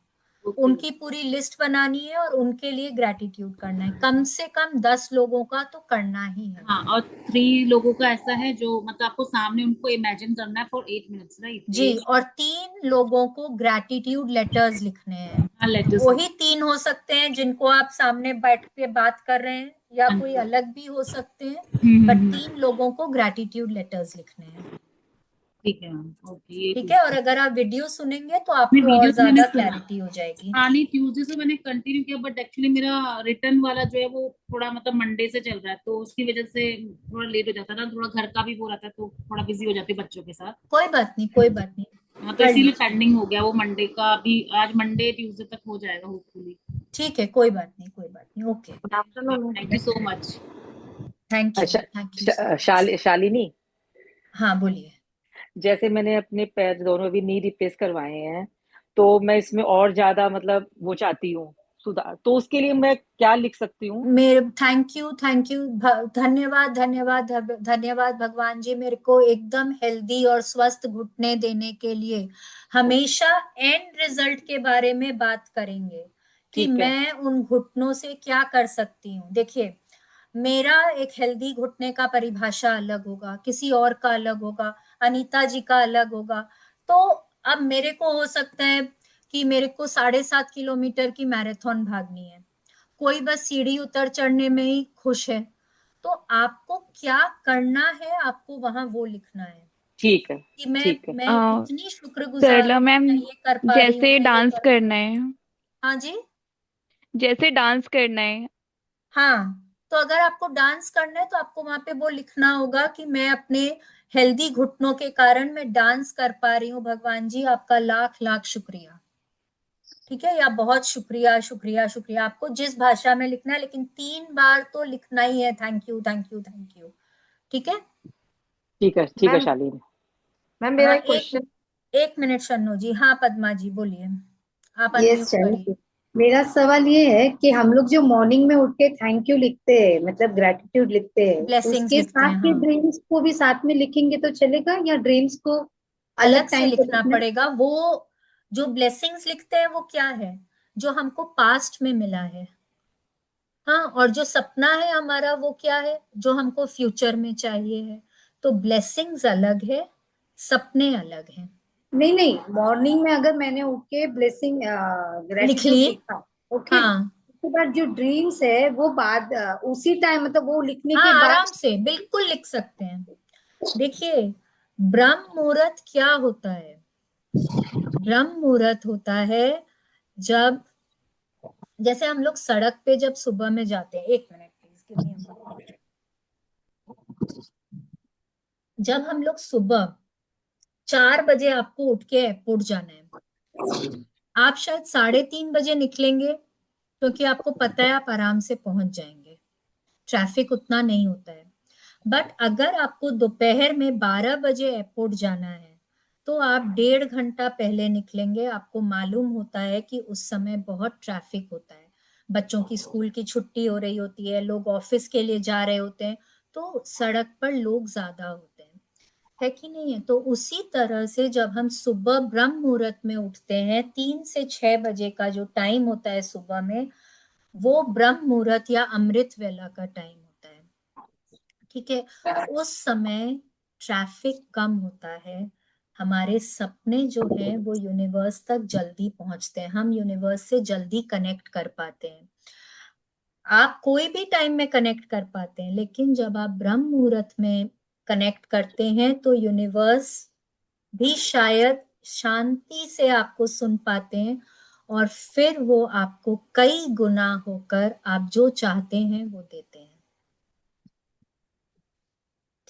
[SPEAKER 7] ओके।
[SPEAKER 1] उनकी पूरी लिस्ट बनानी है और उनके लिए ग्रेटिट्यूड करना है। कम से कम 10 लोगों का तो करना ही है।
[SPEAKER 7] हाँ, और 3 लोगों का ऐसा है जो मतलब आपको सामने उनको इमेजिन करना है फॉर 8 मिनट्स राइट?
[SPEAKER 1] जी, और 3 लोगों को ग्रेटिट्यूड लेटर्स लिखने हैं।
[SPEAKER 7] हाँ, लेटर्स।
[SPEAKER 1] वही 3 हो सकते हैं जिनको आप सामने बैठ के बात कर रहे हैं, या
[SPEAKER 7] हाँ
[SPEAKER 1] कोई
[SPEAKER 7] जी।
[SPEAKER 1] अलग भी हो सकते हैं, बट
[SPEAKER 7] हम्म।
[SPEAKER 1] 3 लोगों को ग्रेटिट्यूड लेटर्स लिखने हैं।
[SPEAKER 7] ठीक है मैम, ओके, ये
[SPEAKER 1] ठीक है, और
[SPEAKER 7] ट्यूसडे।
[SPEAKER 1] अगर आप वीडियो सुनेंगे तो
[SPEAKER 7] नहीं,
[SPEAKER 1] आपको और
[SPEAKER 7] वीडियो तो मैंने
[SPEAKER 1] ज्यादा
[SPEAKER 7] सुना।
[SPEAKER 1] क्लैरिटी हो जाएगी।
[SPEAKER 7] हाँ नहीं, ट्यूसडे से मैंने कंटिन्यू किया, बट एक्चुअली मेरा रिटर्न वाला जो है वो थोड़ा मतलब मंडे से चल रहा है, तो उसकी वजह से थोड़ा लेट हो जाता है ना, थोड़ा घर का भी वो रहता है, तो थोड़ा बिजी हो जाती है बच्चों के साथ।
[SPEAKER 1] कोई बात नहीं, कोई बात नहीं,
[SPEAKER 7] हाँ, तो
[SPEAKER 1] कर
[SPEAKER 7] इसीलिए
[SPEAKER 1] लीजिए।
[SPEAKER 7] पेंडिंग हो गया वो मंडे का भी, आज मंडे ट्यूसडे तक हो जाएगा होपफुली।
[SPEAKER 1] ठीक है, कोई बात नहीं, कोई बात नहीं, okay.
[SPEAKER 2] Good afternoon.
[SPEAKER 7] Thank you so much.
[SPEAKER 1] Thank you,
[SPEAKER 6] अच्छा,
[SPEAKER 1] thank you so much.
[SPEAKER 6] Shalini,
[SPEAKER 1] हाँ बोलिए।
[SPEAKER 6] जैसे मैंने अपने पैर दोनों भी नी रिप्लेस करवाए हैं, तो मैं इसमें और ज्यादा मतलब वो चाहती हूँ सुधार, तो उसके लिए मैं क्या लिख सकती हूँ?
[SPEAKER 1] मेरे थैंक यू, थैंक यू, धन्यवाद धन्यवाद धन्यवाद भगवान जी, मेरे को एकदम हेल्दी और स्वस्थ घुटने देने के लिए। हमेशा एंड रिजल्ट के बारे में बात करेंगे कि
[SPEAKER 6] ठीक है।
[SPEAKER 1] मैं उन घुटनों से क्या कर सकती हूँ। देखिए, मेरा एक हेल्दी घुटने का परिभाषा अलग होगा, किसी और का अलग होगा, अनीता जी का अलग होगा। तो अब मेरे को हो सकता है कि मेरे को 7.5 किलोमीटर की मैराथन भागनी है, कोई बस सीढ़ी उतर चढ़ने में ही खुश है। तो आपको क्या करना है, आपको वहां वो लिखना है
[SPEAKER 6] ठीक है।
[SPEAKER 1] कि मैं
[SPEAKER 6] ठीक है।
[SPEAKER 1] मैं इतनी शुक्रगुजार
[SPEAKER 4] सरला
[SPEAKER 1] हूँ,
[SPEAKER 4] मैम,
[SPEAKER 1] मैं ये कर पा रही हूँ,
[SPEAKER 4] जैसे
[SPEAKER 1] मैं ये
[SPEAKER 4] डांस
[SPEAKER 1] कर पा
[SPEAKER 4] करना
[SPEAKER 1] रही हूँ।
[SPEAKER 4] है,
[SPEAKER 1] हाँ जी,
[SPEAKER 4] जैसे डांस करना है।
[SPEAKER 1] हाँ। तो अगर आपको डांस करना है तो आपको वहां पे वो लिखना होगा कि मैं अपने हेल्दी घुटनों के कारण मैं डांस कर पा रही हूँ, भगवान जी आपका लाख लाख शुक्रिया। ठीक है, या बहुत शुक्रिया शुक्रिया शुक्रिया, आपको जिस भाषा में लिखना है, लेकिन 3 बार तो लिखना ही है, thank you thank you thank you. ठीक है।
[SPEAKER 6] ठीक है
[SPEAKER 2] मैम,
[SPEAKER 6] शालिनी।
[SPEAKER 2] मैम मेरा
[SPEAKER 1] हाँ,
[SPEAKER 2] एक क्वेश्चन।
[SPEAKER 1] एक मिनट शन्नो जी, हाँ पद्मा जी बोलिए, आप
[SPEAKER 5] यस
[SPEAKER 1] अनम्यूट करिए।
[SPEAKER 5] सर, मेरा सवाल ये है कि हम लोग जो मॉर्निंग में उठ के थैंक यू लिखते हैं, मतलब ग्रेटिट्यूड लिखते हैं,
[SPEAKER 1] ब्लेसिंग्स
[SPEAKER 5] उसके
[SPEAKER 1] लिखते
[SPEAKER 5] साथ
[SPEAKER 1] हैं,
[SPEAKER 5] ही
[SPEAKER 1] हाँ।
[SPEAKER 5] ड्रीम्स को भी साथ में लिखेंगे तो चलेगा, या ड्रीम्स को
[SPEAKER 1] अलग
[SPEAKER 5] अलग
[SPEAKER 1] से
[SPEAKER 5] टाइम पे
[SPEAKER 1] लिखना
[SPEAKER 5] लिखना है?
[SPEAKER 1] पड़ेगा। वो जो ब्लेसिंग्स लिखते हैं वो क्या है, जो हमको पास्ट में मिला है। हाँ, और जो सपना है हमारा वो क्या है, जो हमको फ्यूचर में चाहिए है। तो ब्लेसिंग्स अलग है, सपने अलग हैं।
[SPEAKER 5] नहीं नहीं, मॉर्निंग में अगर मैंने उठ के ब्लेसिंग
[SPEAKER 1] लिख
[SPEAKER 5] ग्रेटिट्यूड
[SPEAKER 1] ली,
[SPEAKER 5] लिखा, ओके,
[SPEAKER 1] हाँ।
[SPEAKER 5] उसके बाद जो ड्रीम्स है वो बाद उसी टाइम, मतलब वो लिखने
[SPEAKER 1] हाँ,
[SPEAKER 5] के बाद।
[SPEAKER 1] आराम से बिल्कुल लिख सकते हैं। देखिए, ब्रह्म मुहूर्त क्या होता है, ब्रह्म मुहूर्त होता है जब, जैसे हम लोग सड़क पे जब सुबह में जाते हैं, एक minute please give me a minute. जब हम लोग सुबह 4 बजे आपको उठ के एयरपोर्ट जाना है, आप शायद 3:30 बजे निकलेंगे, क्योंकि आपको पता है आप आराम से पहुंच जाएंगे, ट्रैफिक उतना नहीं होता है। बट अगर आपको दोपहर में 12 बजे एयरपोर्ट जाना है, तो आप 1.5 घंटा पहले निकलेंगे। आपको मालूम होता है कि उस समय बहुत ट्रैफिक होता है, बच्चों की स्कूल की छुट्टी हो रही होती है, लोग ऑफिस के लिए जा रहे होते हैं, तो सड़क पर लोग ज्यादा होते हैं, है कि नहीं है। तो उसी तरह से जब हम सुबह ब्रह्म मुहूर्त में उठते हैं, 3 से 6 बजे का जो टाइम होता है सुबह में, वो ब्रह्म मुहूर्त या अमृत वेला का टाइम होता है। ठीक है, उस समय ट्रैफिक कम होता है, हमारे सपने जो हैं वो यूनिवर्स तक जल्दी पहुंचते हैं, हम यूनिवर्स से जल्दी कनेक्ट कर पाते हैं। आप कोई भी टाइम में कनेक्ट कर पाते हैं, लेकिन जब आप ब्रह्म मुहूर्त में कनेक्ट करते हैं तो यूनिवर्स भी शायद शांति से आपको सुन पाते हैं, और फिर वो आपको कई गुना होकर आप जो चाहते हैं वो देते हैं।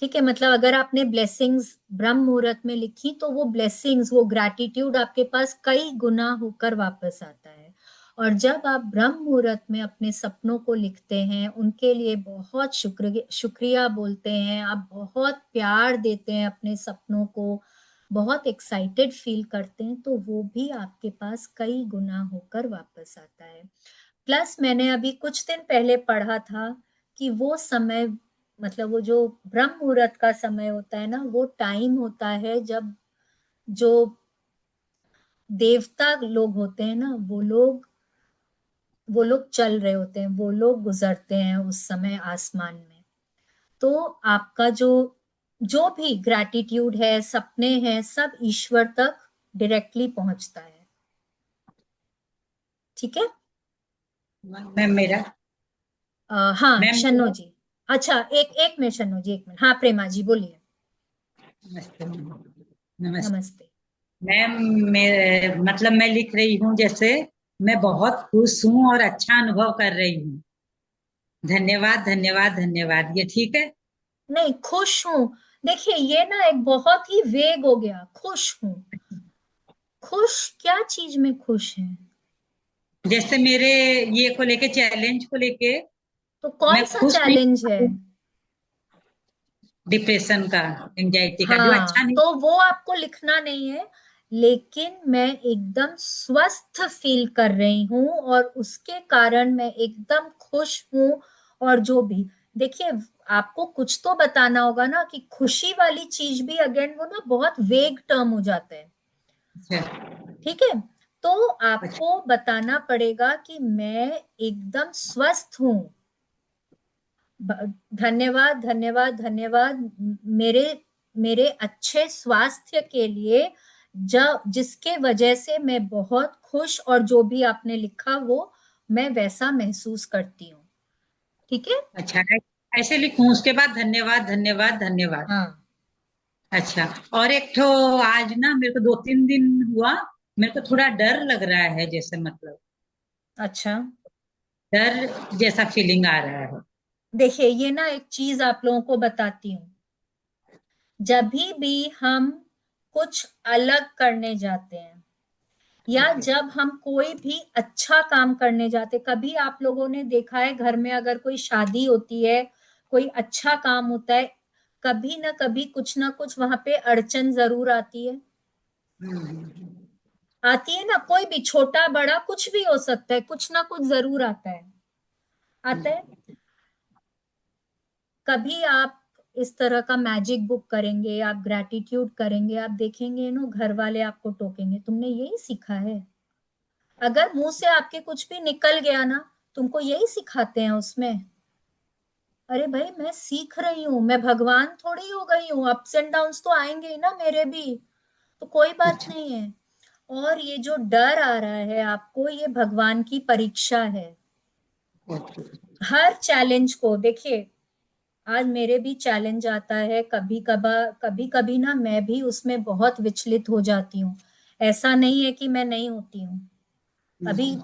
[SPEAKER 1] ठीक है, मतलब अगर आपने ब्लेसिंग्स ब्रह्म मुहूर्त में लिखी तो वो ब्लेसिंग्स, वो ग्रैटिट्यूड आपके पास कई गुना होकर वापस आता है। और जब आप ब्रह्म मुहूर्त में अपने सपनों को लिखते हैं, उनके लिए बहुत शुक्रिया बोलते हैं, आप बहुत प्यार देते हैं अपने सपनों को, बहुत एक्साइटेड फील करते हैं, तो वो भी आपके पास कई गुना होकर वापस आता है। प्लस मैंने अभी कुछ दिन पहले पढ़ा था कि वो समय, मतलब वो जो ब्रह्म मुहूर्त का समय होता है ना, वो टाइम होता है जब जो देवता लोग होते हैं ना, वो लोग चल रहे होते हैं, वो लोग गुजरते हैं उस समय आसमान में। तो आपका जो जो भी ग्रैटिट्यूड है, सपने हैं, सब ईश्वर तक डायरेक्टली पहुंचता है। ठीक है।
[SPEAKER 8] मैम मेरा
[SPEAKER 1] हाँ
[SPEAKER 8] मैम
[SPEAKER 1] शन्नो जी। अच्छा, एक एक मिनट शन्नो जी, एक मिनट। हाँ प्रेमा जी बोलिए।
[SPEAKER 8] नमस्ते नमस्ते
[SPEAKER 1] नमस्ते।
[SPEAKER 8] मैम। मतलब मैं लिख रही हूँ, जैसे मैं बहुत खुश हूँ और अच्छा अनुभव कर रही हूँ। धन्यवाद धन्यवाद धन्यवाद, ये ठीक है?
[SPEAKER 1] नहीं, खुश हूं, देखिए ये ना एक बहुत ही वेग हो गया। खुश हूं, खुश क्या चीज में खुश है?
[SPEAKER 8] जैसे मेरे ये को लेके, चैलेंज को लेके
[SPEAKER 1] तो कौन
[SPEAKER 8] मैं
[SPEAKER 1] सा
[SPEAKER 8] खुश नहीं
[SPEAKER 1] चैलेंज है?
[SPEAKER 8] हूँ। डिप्रेशन का, एंजाइटी का, जो अच्छा
[SPEAKER 1] हाँ,
[SPEAKER 8] नहीं।
[SPEAKER 1] तो वो आपको लिखना नहीं है, लेकिन मैं एकदम स्वस्थ फील कर रही हूँ और उसके कारण मैं एकदम खुश हूँ। और जो भी, देखिए आपको कुछ तो बताना होगा ना, कि खुशी वाली चीज भी अगेन वो ना बहुत वेग टर्म हो जाता है।
[SPEAKER 8] अच्छा
[SPEAKER 1] ठीक है, तो आपको बताना पड़ेगा कि मैं एकदम स्वस्थ हूँ। धन्यवाद धन्यवाद धन्यवाद मेरे मेरे अच्छे स्वास्थ्य के लिए, जिसके वजह से मैं बहुत खुश, और जो भी आपने लिखा वो मैं वैसा महसूस करती हूँ। ठीक है।
[SPEAKER 8] अच्छा, ऐसे लिखूं उसके बाद धन्यवाद धन्यवाद धन्यवाद?
[SPEAKER 1] हाँ।
[SPEAKER 8] अच्छा। और एक तो आज ना मेरे को 2-3 दिन हुआ, मेरे को थोड़ा डर लग रहा है, जैसे मतलब
[SPEAKER 1] अच्छा,
[SPEAKER 8] डर जैसा फीलिंग आ रहा है।
[SPEAKER 1] देखिए ये ना एक चीज आप लोगों को बताती हूँ। जब भी हम कुछ अलग करने जाते हैं, या जब हम कोई भी अच्छा काम करने जाते, कभी आप लोगों ने देखा है घर में अगर कोई शादी होती है, कोई अच्छा काम होता है, कभी ना कुछ वहां पे अड़चन जरूर आती है। आती है ना, कोई भी छोटा बड़ा कुछ भी हो सकता है, कुछ ना कुछ जरूर आता है, आता है। कभी आप इस तरह का मैजिक बुक करेंगे, आप ग्रैटिट्यूड करेंगे, आप देखेंगे नो घर वाले आपको टोकेंगे, तुमने यही सीखा है। अगर मुंह से आपके कुछ भी निकल गया ना, तुमको यही सिखाते हैं उसमें। अरे भाई मैं सीख रही हूँ, मैं भगवान थोड़ी हो गई हूँ, अप्स एंड डाउन्स तो आएंगे ही ना मेरे भी, तो कोई बात
[SPEAKER 8] अच्छा।
[SPEAKER 1] नहीं है। और ये जो डर आ रहा है आपको, ये भगवान की परीक्षा है। हर चैलेंज को देखिए, आज मेरे भी चैलेंज आता है, कभी कभी ना मैं भी उसमें बहुत विचलित हो जाती हूँ। ऐसा नहीं है कि मैं नहीं होती हूँ। अभी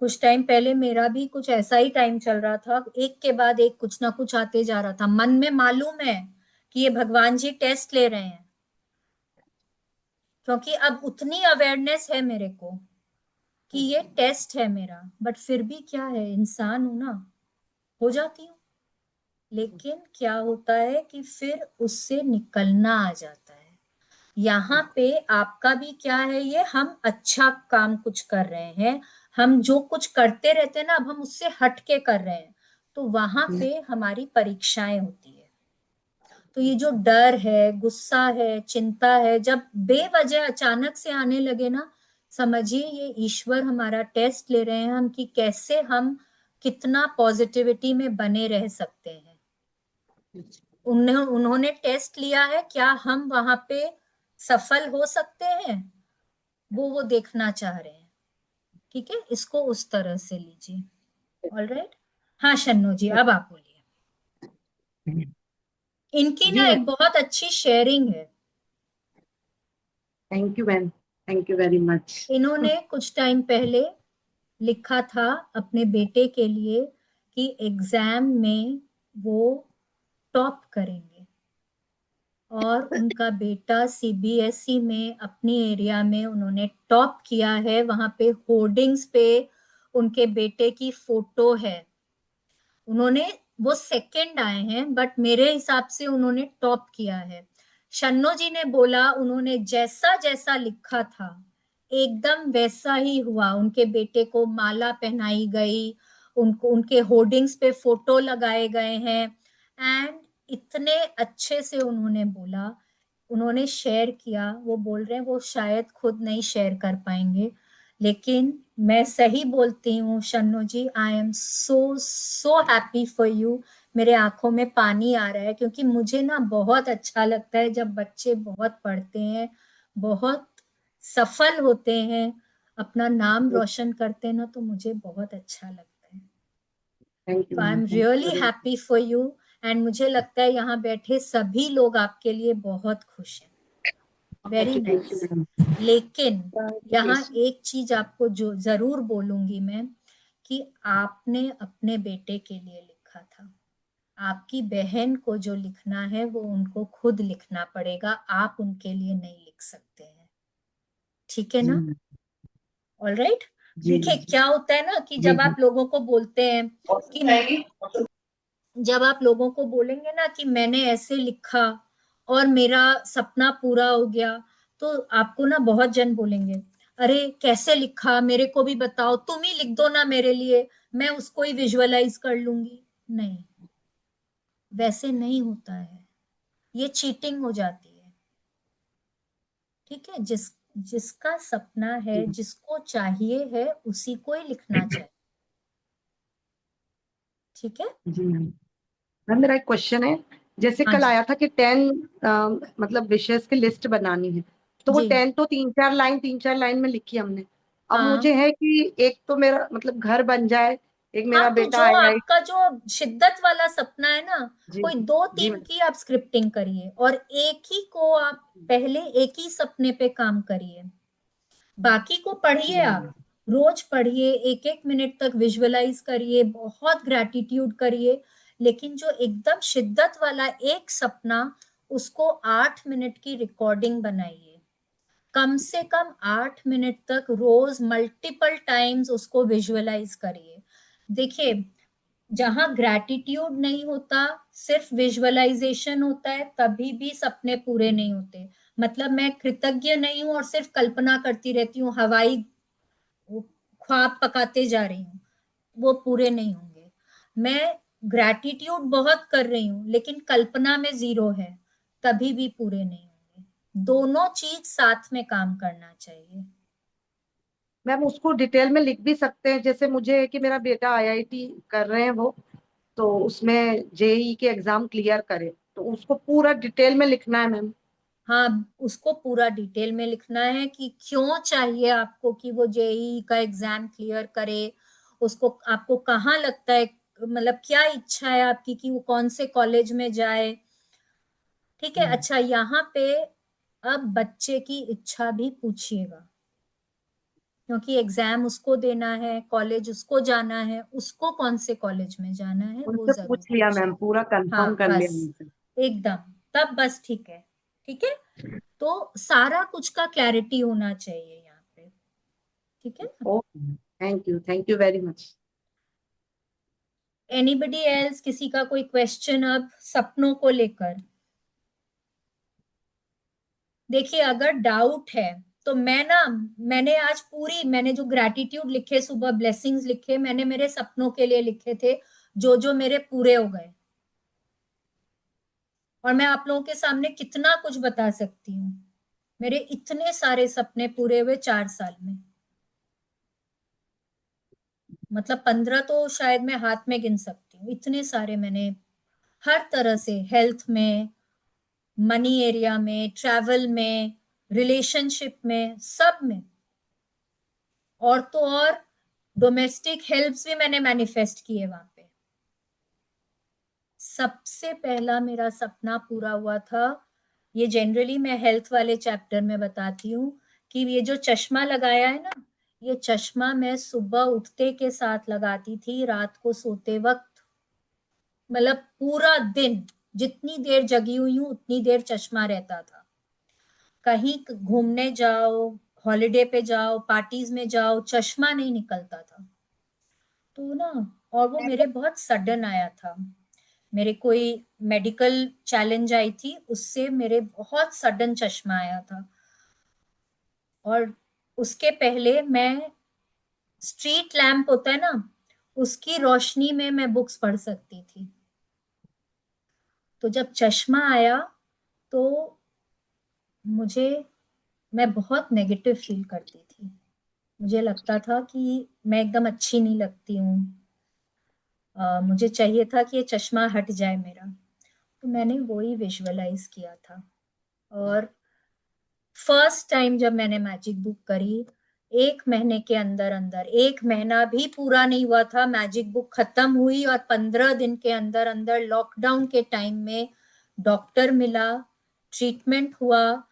[SPEAKER 1] कुछ टाइम पहले मेरा भी कुछ ऐसा ही टाइम चल रहा था, एक के बाद एक कुछ ना कुछ आते जा रहा था। मन में मालूम है कि ये भगवान जी टेस्ट ले रहे हैं, क्योंकि अब उतनी अवेयरनेस है मेरे को कि ये टेस्ट है मेरा, बट फिर भी क्या है, इंसान हूं ना, हो जाती हूँ। लेकिन क्या होता है कि फिर उससे निकलना आ जाता है। यहाँ पे आपका भी क्या है, ये हम अच्छा काम कुछ कर रहे हैं, हम जो कुछ करते रहते हैं ना, अब हम उससे हट के कर रहे हैं, तो वहां पे हमारी परीक्षाएं होती है। तो ये जो डर है, गुस्सा है, चिंता है, जब बेवजह अचानक से आने लगे ना, समझिए ये ईश्वर हमारा टेस्ट ले रहे हैं, हम कि कैसे हम कितना पॉजिटिविटी में बने रह सकते हैं। उन्होंने टेस्ट लिया है, क्या हम वहां पे सफल हो सकते हैं, वो देखना चाह रहे हैं। ठीक है, इसको उस तरह से लीजिए। All right. हाँ शन्नो जी, अब आप बोलिए। इनकी
[SPEAKER 2] जी
[SPEAKER 1] ना
[SPEAKER 2] मैम,
[SPEAKER 1] एक बहुत अच्छी शेयरिंग है।
[SPEAKER 2] Thank you ma'am.
[SPEAKER 3] Thank you very much.
[SPEAKER 1] इन्होंने कुछ टाइम पहले लिखा था अपने बेटे के लिए कि एग्जाम में वो टॉप करेंगे, और उनका बेटा सीबीएसई में अपनी एरिया में उन्होंने टॉप किया है। वहां पे होर्डिंग्स पे उनके बेटे की फोटो है। उन्होंने, वो सेकंड आए हैं, बट मेरे हिसाब से उन्होंने टॉप किया है। शन्नो जी ने बोला उन्होंने जैसा जैसा लिखा था एकदम वैसा ही हुआ। उनके बेटे को माला पहनाई गई, उनको उनके होर्डिंग्स पे फोटो लगाए गए हैं, एंड इतने अच्छे से उन्होंने बोला, उन्होंने शेयर किया। वो बोल रहे हैं वो शायद खुद नहीं शेयर कर पाएंगे, लेकिन मैं सही बोलती हूँ Shanno ji, I am so so happy for you. मेरे आंखों में पानी आ रहा है, क्योंकि मुझे ना बहुत अच्छा लगता है जब बच्चे बहुत पढ़ते हैं, बहुत सफल होते हैं, अपना नाम रोशन करते हैं ना, तो मुझे बहुत अच्छा लगता है।
[SPEAKER 3] थैंक यू
[SPEAKER 1] तो I
[SPEAKER 3] ma'am,
[SPEAKER 1] am
[SPEAKER 3] thank
[SPEAKER 1] really
[SPEAKER 3] you.
[SPEAKER 1] Happy for you, and मुझे लगता है यहाँ बैठे सभी लोग आपके लिए बहुत खुश हैं। Very
[SPEAKER 3] thank you
[SPEAKER 1] nice.
[SPEAKER 3] Ma'am.
[SPEAKER 1] लेकिन यहाँ एक चीज आपको जो जरूर बोलूंगी मैं, कि आपने अपने बेटे के लिए लिखा था। आपकी बहन को जो लिखना है वो उनको खुद लिखना पड़ेगा, आप उनके लिए नहीं लिख सकते हैं। ठीक है ना? All right.
[SPEAKER 3] जी
[SPEAKER 1] देखिए क्या होता है ना कि
[SPEAKER 3] जी
[SPEAKER 1] जब आप लोगों को बोलते हैं कि, जब आप लोगों को बोलेंगे ना कि मैंने ऐसे लिखा और मेरा सपना पूरा हो गया, तो आपको ना बहुत जन बोलेंगे अरे कैसे लिखा, मेरे को भी बताओ, तुम ही लिख दो ना मेरे लिए, मैं उसको ही विजुअलाइज कर लूंगी। नहीं, वैसे नहीं होता है, ये चीटिंग हो जाती है। ठीक है, जिसका सपना है, जिसको चाहिए है, उसी को ही लिखना चाहिए। ठीक है।
[SPEAKER 3] जी मैम। मैम मेरा एक क्वेश्चन है, जैसे
[SPEAKER 1] हाँ
[SPEAKER 3] कल
[SPEAKER 1] जी।
[SPEAKER 3] आया था कि 10 मतलब विशेष की लिस्ट बनानी है, तो वो
[SPEAKER 1] जी
[SPEAKER 3] 10 तो 3-4 लाइन में लिखी हमने। अब
[SPEAKER 1] हाँ
[SPEAKER 3] मुझे है कि एक तो मेरा मतलब घर बन जाए, एक
[SPEAKER 1] हाँ,
[SPEAKER 3] मेरा
[SPEAKER 1] तो
[SPEAKER 3] बेटा
[SPEAKER 1] जो
[SPEAKER 3] आईआईटी।
[SPEAKER 1] आपका जो शिद्दत वाला सपना है ना,
[SPEAKER 3] जी
[SPEAKER 1] कोई दो
[SPEAKER 3] जी
[SPEAKER 1] तीन
[SPEAKER 3] मैम।
[SPEAKER 1] की आप स्क्रिप्टिंग करिए, और एक ही को आप पहले एक ही सपने पे काम करिए, बाकी को पढ़िए। आप रोज पढ़िए, एक एक मिनट तक विजुअलाइज करिए, बहुत ग्रैटिट्यूड करिए, लेकिन जो एकदम शिद्दत वाला एक सपना, उसको 8 मिनट की रिकॉर्डिंग बनाइए। कम से कम 8 मिनट तक रोज मल्टीपल टाइम्स उसको विजुअलाइज करिए। देखिए, जहां ग्रैटिट्यूड नहीं होता, सिर्फ विजुअलाइजेशन होता है, तभी भी सपने पूरे नहीं होते। मतलब मैं कृतज्ञ नहीं हूं और सिर्फ कल्पना करती रहती हूँ, हवाई ख्वाब पकाते जा रही हूँ, वो पूरे नहीं होंगे। मैं ग्रैटिट्यूड बहुत कर रही हूँ लेकिन कल्पना में जीरो है, तभी भी पूरे नहीं होंगे। दोनों चीज साथ में काम करना चाहिए।
[SPEAKER 3] मैम उसको डिटेल में लिख भी सकते हैं, जैसे मुझे है कि मेरा बेटा आईआईटी कर रहे हैं वो, तो उसमें जेई के एग्जाम क्लियर करे, तो उसको पूरा डिटेल में लिखना है मैम।
[SPEAKER 1] हाँ, उसको पूरा डिटेल में लिखना है कि क्यों चाहिए आपको कि वो जेई का एग्जाम क्लियर करे, उसको, आपको कहाँ लगता है, मतलब क्या इच्छा है आपकी कि वो कौन से कॉलेज में जाए। ठीक है। अच्छा, यहाँ पे अब बच्चे की इच्छा भी पूछिएगा, क्योंकि एग्जाम उसको देना है, कॉलेज उसको जाना है, उसको कौन से कॉलेज में जाना है वो
[SPEAKER 3] उनसे
[SPEAKER 1] जरूर
[SPEAKER 3] पूछ लिया मैम,
[SPEAKER 1] पूछिए।
[SPEAKER 3] पूरा कंफर्म
[SPEAKER 1] हाँ
[SPEAKER 3] कर लिया
[SPEAKER 1] बस,
[SPEAKER 3] उनसे।
[SPEAKER 1] एकदम, तब बस ठीक है। ठीक है, तो सारा कुछ का क्लैरिटी होना चाहिए यहाँ पे। ठीक है ना?
[SPEAKER 3] Okay, thank you very much.
[SPEAKER 1] Anybody else, किसी का कोई क्वेश्चन अब सपनों को लेकर? देखिए, अगर डाउट है तो मैंने आज पूरी, मैंने जो ग्रैटिट्यूड लिखे, सुबह ब्लेसिंग्स लिखे, मैंने मेरे सपनों के लिए लिखे थे, जो जो मेरे पूरे हो गए। और मैं आप लोगों के सामने कितना कुछ बता सकती हूँ, मेरे इतने सारे सपने पूरे हुए 4 साल में। मतलब 15 तो शायद मैं हाथ में गिन सकती हूँ, इतने सारे मैंने, हर तरह से, हेल्थ में, मनी एरिया में, ट्रैवल में, रिलेशनशिप में, सब में। और तो और डोमेस्टिक हेल्प्स भी मैंने मैनिफेस्ट किए वहां पे। सबसे पहला मेरा सपना पूरा हुआ था, ये जनरली मैं हेल्थ वाले चैप्टर में बताती हूँ, कि ये जो चश्मा लगाया है ना, ये चश्मा मैं सुबह उठते के साथ लगाती थी, रात को सोते वक्त, मतलब पूरा दिन जितनी देर जगी हुई हूँ उतनी देर चश्मा रहता था। कहीं घूमने जाओ, हॉलिडे पे जाओ, पार्टीज में जाओ, चश्मा नहीं निकलता था। तो ना, और वो मेरे बहुत सडन आया था। मेरे कोई मेडिकल चैलेंज आई थी, उससे मेरे बहुत सडन चश्मा आया था। और उसके पहले मैं, स्ट्रीट लैंप होता है ना, उसकी रोशनी में मैं बुक्स पढ़ सकती थी। तो जब चश्मा आया तो मुझे, मैं बहुत नेगेटिव फील करती थी। मुझे लगता था कि मैं एकदम अच्छी नहीं लगती हूँ। मुझे चाहिए था कि ये चश्मा हट जाए मेरा। तो मैंने वही विजुअलाइज किया था। और फर्स्ट टाइम जब मैंने मैजिक बुक करी, 1 महीने के अंदर अंदर, 1 महीना भी पूरा नहीं हुआ था, मैजिक बुक खत्म हुई और 15 दिन के अंदर अंदर लॉकडाउन के टाइम में डॉक्टर मिला, ट्रीटमेंट हुआ।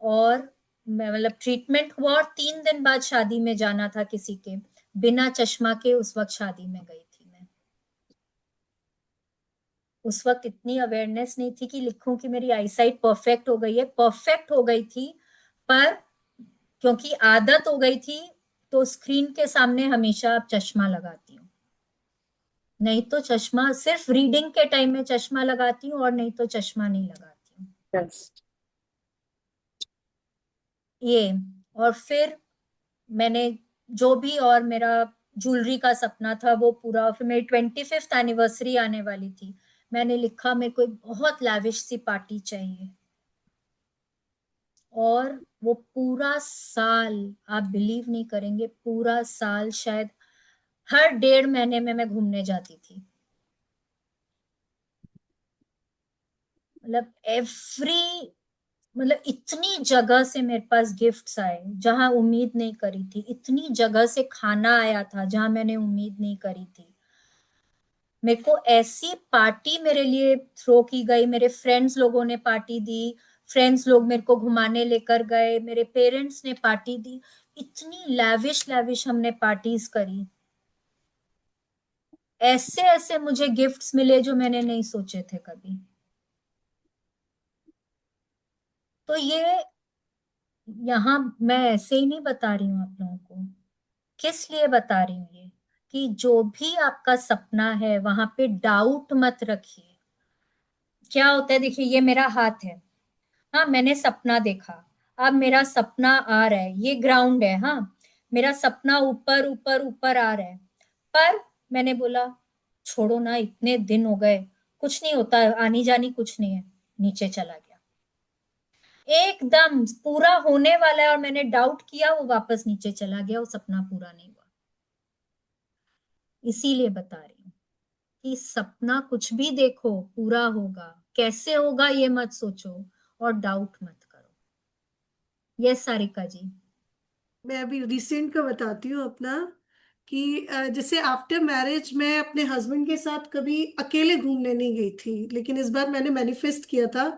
[SPEAKER 1] और मतलब ट्रीटमेंट हुआ और 3 दिन बाद शादी में जाना था किसी के, बिना चश्मा के उस वक्त शादी में गई थी मैं। उस वक्त इतनी अवेयरनेस नहीं थी कि लिखूं कि मेरी आईसाइट परफेक्ट हो गई है, परफेक्ट हो गई थी, पर क्योंकि आदत हो गई थी तो स्क्रीन के सामने हमेशा अब चश्मा लगाती हूँ। नहीं तो चश्मा सिर्फ रीडिंग के टाइम में चश्मा लगाती हूँ, और नहीं तो चश्मा नहीं लगाती हूँ।
[SPEAKER 2] Yes.
[SPEAKER 1] ये, और फिर मैंने जो भी, और मेरा ज्वेलरी का सपना था वो पूरा। फिर मेरी 25th एनिवर्सरी आने वाली थी। मैंने लिखा मेरे को एक बहुत लैविश सी पार्टी चाहिए। और वो पूरा साल, आप बिलीव नहीं करेंगे, पूरा साल शायद हर 1.5 महीने में मैं घूमने जाती थी। मतलब मतलब इतनी जगह से मेरे पास गिफ्ट्स आए जहां उम्मीद नहीं करी थी, इतनी जगह से खाना आया था जहां मैंने उम्मीद नहीं करी थी। मेरे को ऐसी पार्टी मेरे लिए थ्रो की गई, मेरे फ्रेंड्स लोगों ने पार्टी दी, फ्रेंड्स लोग मेरे को घुमाने लेकर गए, मेरे पेरेंट्स ने पार्टी दी। इतनी लैविश लैविश हमने पार्टीज करी। ऐसे ऐसे मुझे गिफ्ट्स मिले जो मैंने नहीं सोचे थे कभी। तो ये, यहाँ मैं ऐसे ही नहीं बता रही हूँ आप लोगों को, किस लिए बता रही हूँ ये, कि जो भी आपका सपना है वहां पे डाउट मत रखिए। क्या होता है, देखिए ये मेरा हाथ है, हाँ मैंने सपना देखा, अब मेरा सपना आ रहा है, ये ग्राउंड है, हाँ मेरा सपना ऊपर ऊपर ऊपर आ रहा है। पर मैंने बोला छोड़ो ना, इतने दिन हो गए, कुछ नहीं होता, आनी जानी कुछ नहीं है, नीचे चला गया। एकदम पूरा होने वाला है और मैंने डाउट किया, वो वापस नीचे चला गया, वो सपना पूरा नहीं हुआ। इसीलिए बता रही हूँ कि सपना कुछ भी देखो पूरा होगा, कैसे होगा ये मत सोचो और डाउट मत करो। यस सारिका जी।
[SPEAKER 9] मैं अभी रिसेंट का बताती हूँ अपना, कि जैसे आफ्टर मैरिज मैं अपने हस्बैंड के साथ कभी अकेले घूमने नहीं गई थी, लेकिन इस बार मैंने मैनिफेस्ट किया था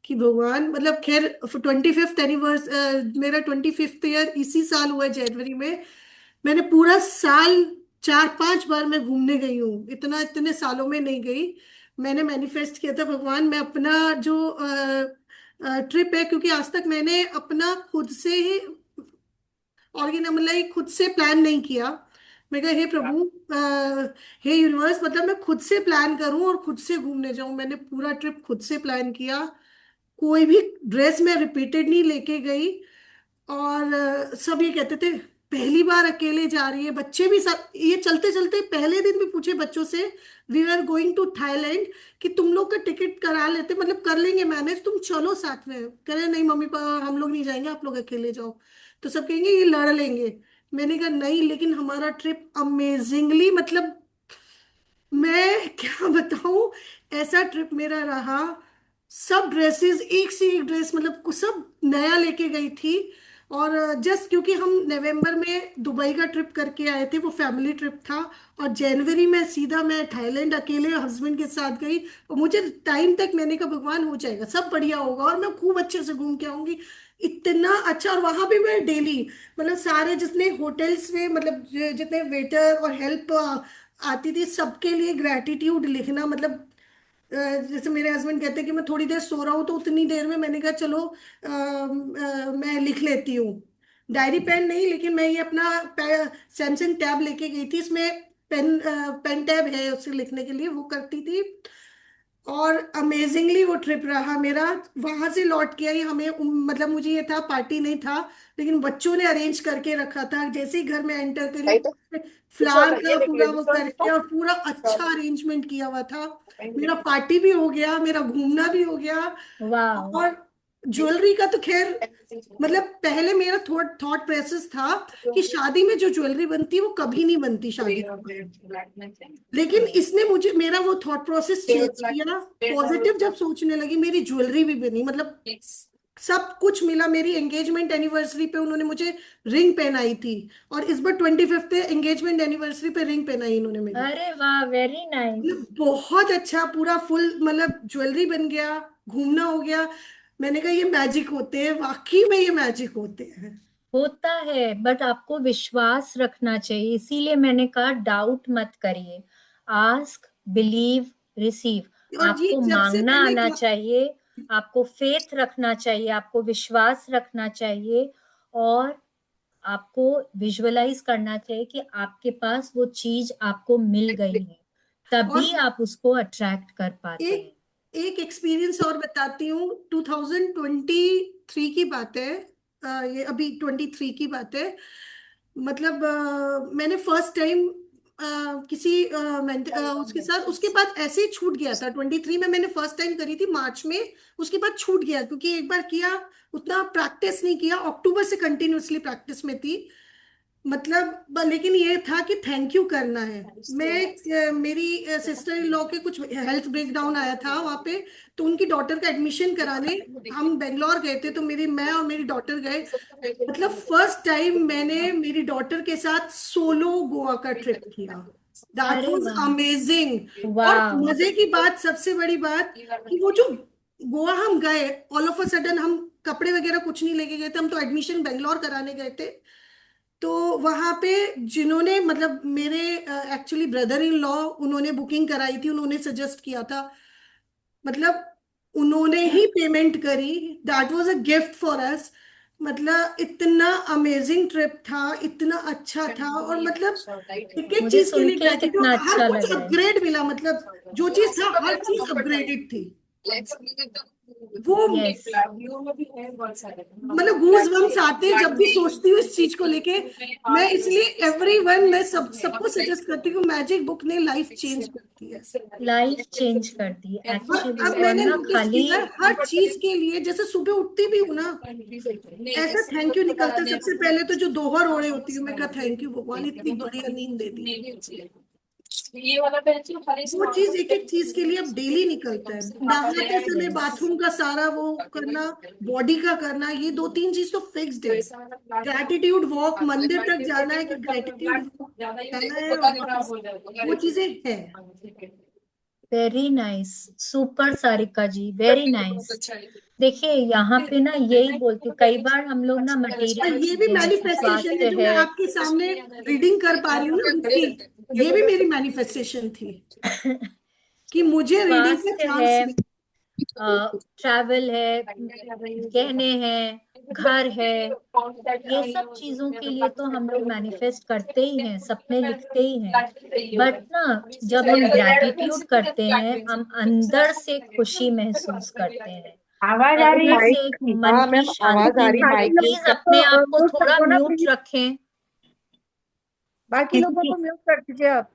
[SPEAKER 9] कि भगवान, मतलब खैर 25th एनिवर्सरी, मेरा 25th ईयर इसी साल हुआ है जनवरी में। मैंने पूरा साल 4-5 बार मैं घूमने गई हूँ, इतना इतने सालों में नहीं गई। मैंने मैनिफेस्ट किया था भगवान, मैं अपना जो ट्रिप है, क्योंकि आज तक मैंने अपना खुद से ही ऑर्गेनाइज खुद से प्लान नहीं किया। मैं कहा हे प्रभु, हे यूनिवर्स, मतलब मैं खुद से प्लान करूं और खुद से घूमने जाऊं। मैंने पूरा ट्रिप खुद से प्लान किया, कोई भी ड्रेस मैं रिपीटेड नहीं लेके गई। और सब ये कहते थे पहली बार अकेले जा रही है, बच्चे भी सब ये चलते चलते पहले दिन भी पूछे बच्चों से, we are going to Thailand, कि तुम लोग का टिकट करा लेते, मतलब कर लेंगे मैनेज, तुम चलो साथ में। करे नहीं मम्मी पापा, हम लोग नहीं जाएंगे, आप लोग अकेले जाओ। तो सब कहेंगे ये लड़ लेंगे। मैंने कहा नहीं, लेकिन हमारा ट्रिप अमेजिंगली, मतलब मैं क्या बताऊं, ऐसा ट्रिप मेरा रहा। सब ड्रेसेस एक से एक ड्रेस, मतलब सब नया लेके गई थी। और जस्ट क्योंकि हम नवंबर में दुबई का ट्रिप करके आए थे, वो फैमिली ट्रिप था, और जनवरी में सीधा मैं थाईलैंड अकेले हस्बैंड के साथ गई। और मुझे टाइम तक मैंने कहा भगवान हो जाएगा, सब बढ़िया होगा और मैं खूब अच्छे से घूम के आऊंगी। इतना अच्छा। और वहां पे मैं डेली मतलब सारे जितने होटल्स में मतलब जितने वेटर और हेल्प आती थी सबके लिए ग्रैटिट्यूड लिखना, मतलब जैसे मेरे हस्बैंड कहते हैं कि मैं थोड़ी देर सो रहा हूँ तो उतनी देर में मैंने कहा चलो मैं लिख लेती हूँ। डायरी पेन नहीं, लेकिन मैं ये अपना सैमसंग टैब लेके गई थी, इसमें पेन टैब है उससे लिखने के लिए, वो करती थी। और अमेजिंगली वो ट्रिप रहा मेरा। वहां से लौट के आई, हमें मतलब मुझे ये था पार्टी नहीं था, लेकिन बच्चों ने अरेंज करके रखा था। जैसे ही घर में एंटर करी, फ्लावर का पूरा वो करके और पूरा अच्छा अरेंजमेंट किया हुआ था। मेरा पार्टी भी हो गया, मेरा घूमना भी हो गया।
[SPEAKER 1] वाह।
[SPEAKER 9] और ज्वेलरी का तो खैर मतलब पहले मेरा थॉट प्रोसेस था कि शादी में जो ज्वेलरी बनती है वो कभी नहीं बनती शादी के बाद। लेकिन इसने मुझे मेरा वो थॉट प्रोसेस चेंज किया, पॉजिटिव जब सोचने लगी, मेरी ज्वेलरी भी बनी, मतलब सब कुछ मिला। मेरी एंगेजमेंट एनिवर्सरी पे उन्होंने मुझे रिंग पहनाई थी, और इस बार 25th एंगेजमेंट एनिवर्सरी पे रिंग पहनाई इन्होंने मेरी।
[SPEAKER 1] अरे वाह, वेरी नाइस।
[SPEAKER 9] मतलब बहुत अच्छा, पूरा फुल मतलब ज्वेलरी बन गया, घूमना हो गया। मैंने कहा ये मैजिक होते हैं, वाकई में ये मैजिक होते हैं।
[SPEAKER 1] होता है, बट आपको विश्वास रखना चाहिए, इसीलिए मैंने कहा डाउट मत करिए। Ask, believe, receive.
[SPEAKER 9] और ये
[SPEAKER 1] आपको
[SPEAKER 9] जब से
[SPEAKER 1] मांगना
[SPEAKER 9] मैंने
[SPEAKER 1] आना चाहिए, आपको फेथ रखना चाहिए, आपको विश्वास रखना चाहिए, और आपको विजुअलाइज करना चाहिए कि आपके पास वो चीज आपको मिल गई है,
[SPEAKER 9] और
[SPEAKER 1] तभी आप उसको अट्रैक्ट कर पाते
[SPEAKER 9] एक
[SPEAKER 1] हैं।
[SPEAKER 9] एक एक्सपीरियंस और बताती हूँ। 2023 की बात है, ये अभी 23 की बात है। मतलब मैंने फर्स्ट टाइम किसी उसके साथ, उसके बाद ऐसे ही छूट गया था। 23 में मैंने फर्स्ट टाइम करी थी मार्च में, उसके बाद छूट गया क्योंकि एक बार किया, उतना प्रैक्टिस नहीं किया। अक्टूबर से कंटिन्यूअसली प्रैक्टिस में थी। मतलब लेकिन ये था कि थैंक यू करना है। मैं मेरी सिस्टर इन लॉ के कुछ हेल्थ ब्रेकडाउन आया था वहाँ पे, तो उनकी डॉटर का एडमिशन कराने हम बेंगलोर गए थे, तो मैं और मेरी डॉटर गए। मतलब फर्स्ट टाइम मैंने मेरी डॉटर के साथ सोलो गोवा का ट्रिप किया। दैट
[SPEAKER 1] अरे
[SPEAKER 9] वाज
[SPEAKER 1] वाह।
[SPEAKER 9] अमेजिंग। और
[SPEAKER 1] वाह।
[SPEAKER 9] मजे की बात, सबसे बड़ी बात कि वो जो गोवा हम गए, ऑल ऑफ अ सडन हम कपड़े वगैरह कुछ नहीं लेके गए थे, हम तो एडमिशन बेंगलोर कराने गए थे। तो वहां पे जिन्होंने मतलब मेरे एक्चुअली ब्रदर इन लॉ, उन्होंने बुकिंग कराई थी, उन्होंने सजेस्ट किया था, मतलब उन्होंने ही पेमेंट करी। That was a gift for us. मतलब इतना अमेजिंग ट्रिप था, इतना अच्छा था। और मतलब एक एक
[SPEAKER 1] मुझे
[SPEAKER 9] चीज के
[SPEAKER 1] सुन
[SPEAKER 9] लिए
[SPEAKER 1] के ही
[SPEAKER 9] ग्रेटिट्यूड,
[SPEAKER 1] कितना
[SPEAKER 9] हर
[SPEAKER 1] अच्छा
[SPEAKER 9] कुछ
[SPEAKER 1] लग रहा है।
[SPEAKER 9] अपग्रेड मिला, मतलब जो चीज था हर चीज अपग्रेडेड थी। वो
[SPEAKER 1] यस।
[SPEAKER 9] मतलब गूज बम्स आते हैं जब भी सोचती हूँ इस चीज को लेके। मैं इसलिए एवरीवन, मैं सबको सजेस्ट करती हूँ, मैजिक बुक ने लाइफ चेंज करती है।
[SPEAKER 1] लाइफ चेंज कर दी
[SPEAKER 9] और
[SPEAKER 1] एक्चुअली,
[SPEAKER 9] अब
[SPEAKER 1] और
[SPEAKER 9] मैंने
[SPEAKER 1] ना
[SPEAKER 9] नोटिस
[SPEAKER 1] खाली।
[SPEAKER 9] किया है हर चीज के लिए, जैसे सुबह उठती भी हूँ ना, ऐसा थैंक यू निकलता है। सबसे पहले तो जो दोहर ओढ़े होती हूँ, मैं कहा थैंक यू भगवान, इतनी बढ़िया नींद दे दी। वो चीज एक एक चीज के लिए अब डेली निकलता है। नहाते समय
[SPEAKER 1] यस।
[SPEAKER 9] बाथरूम का सारा वो करना, बॉडी का करना, ये दो तीन चीज तो फिक्स्ड है। ग्रैटिट्यूड वॉक, मंदिर तक जाना है कि ग्रैटिट्यूड वॉक जाना है, और बस वो चीजें हैं।
[SPEAKER 1] Very nice. सुपर सारिका जी, वेरी नाइस। देखिए यहाँ पे ना यही बोलती हूँ, कई बार हम लोग ना
[SPEAKER 9] और
[SPEAKER 1] मटेरियल
[SPEAKER 9] ये भी
[SPEAKER 1] चीजें जैसे
[SPEAKER 9] मैनिफेस्टेशन है
[SPEAKER 1] स्वास्थ्य
[SPEAKER 9] जो मैं
[SPEAKER 1] है।
[SPEAKER 9] आपके सामने रीडिंग कर पा रही हूँ ना बुक की, ये भी मेरी मैनिफेस्टेशन थी कि मुझे रीडिंग का
[SPEAKER 1] स्वास्थ्य है,
[SPEAKER 9] चांस मिले।
[SPEAKER 1] ट्रैवल है, गहने हैं, घर है, ये सब चीजों के लिए तो हम लोग मैनिफेस्ट करते ही हैं, सपने लिखते ही हैं। बट ना जब हम ग्रैटिट्यूड करते हैं, हम अंदर से खुशी महसूस करते हैं,
[SPEAKER 2] आवाज आ रही
[SPEAKER 1] अंदर
[SPEAKER 2] है?
[SPEAKER 1] से एक मन
[SPEAKER 3] हाँ
[SPEAKER 1] की
[SPEAKER 3] मैम, आवाज आ
[SPEAKER 1] शांति
[SPEAKER 3] रही है
[SPEAKER 1] मिलती है।
[SPEAKER 3] माइक
[SPEAKER 2] बाकी
[SPEAKER 3] म्यूट
[SPEAKER 1] प्लीज
[SPEAKER 3] कर।
[SPEAKER 2] लोग
[SPEAKER 1] अपने
[SPEAKER 2] को
[SPEAKER 1] आप को
[SPEAKER 2] म्यूट कर
[SPEAKER 1] थोड़ा
[SPEAKER 2] दो ना
[SPEAKER 1] म्यूट
[SPEAKER 2] प्लीज।
[SPEAKER 1] रखें।
[SPEAKER 2] बाकी लोगों को म्यूट कर दीजिए आप।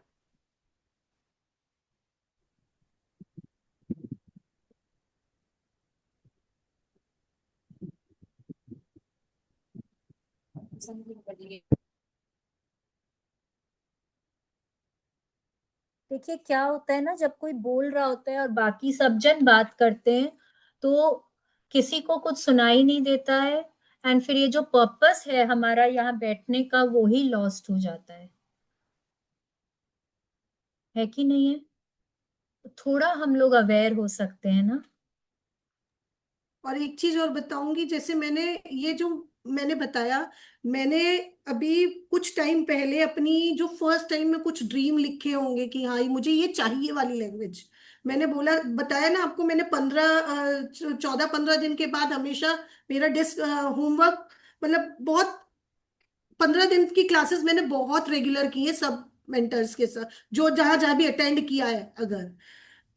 [SPEAKER 1] देखिए क्या होता है ना, जब कोई बोल रहा होता है और बाकी सब जन बात करते हैं, तो किसी को कुछ सुनाई नहीं देता है, एंड फिर ये जो पर्पस है हमारा यहाँ बैठने का, वो ही लॉस्ट हो जाता है कि नहीं है? थोड़ा हम लोग अवेयर हो सकते हैं ना।
[SPEAKER 9] और एक चीज और बताऊंगी, जैसे मैंने ये जो मैंने बताया, मैंने अभी कुछ टाइम पहले अपनी जो फर्स्ट टाइम में कुछ ड्रीम लिखे होंगे कि हाँ ये मुझे ये चाहिए वाली लैंग्वेज, मैंने बोला बताया ना आपको, मैंने 14-15 दिन के बाद हमेशा मेरा डेस्क होमवर्क, मतलब बहुत 15 दिन की क्लासेस मैंने बहुत रेगुलर की है सब मेंटर्स के साथ, जो जहां जहां भी अटेंड किया है अगर,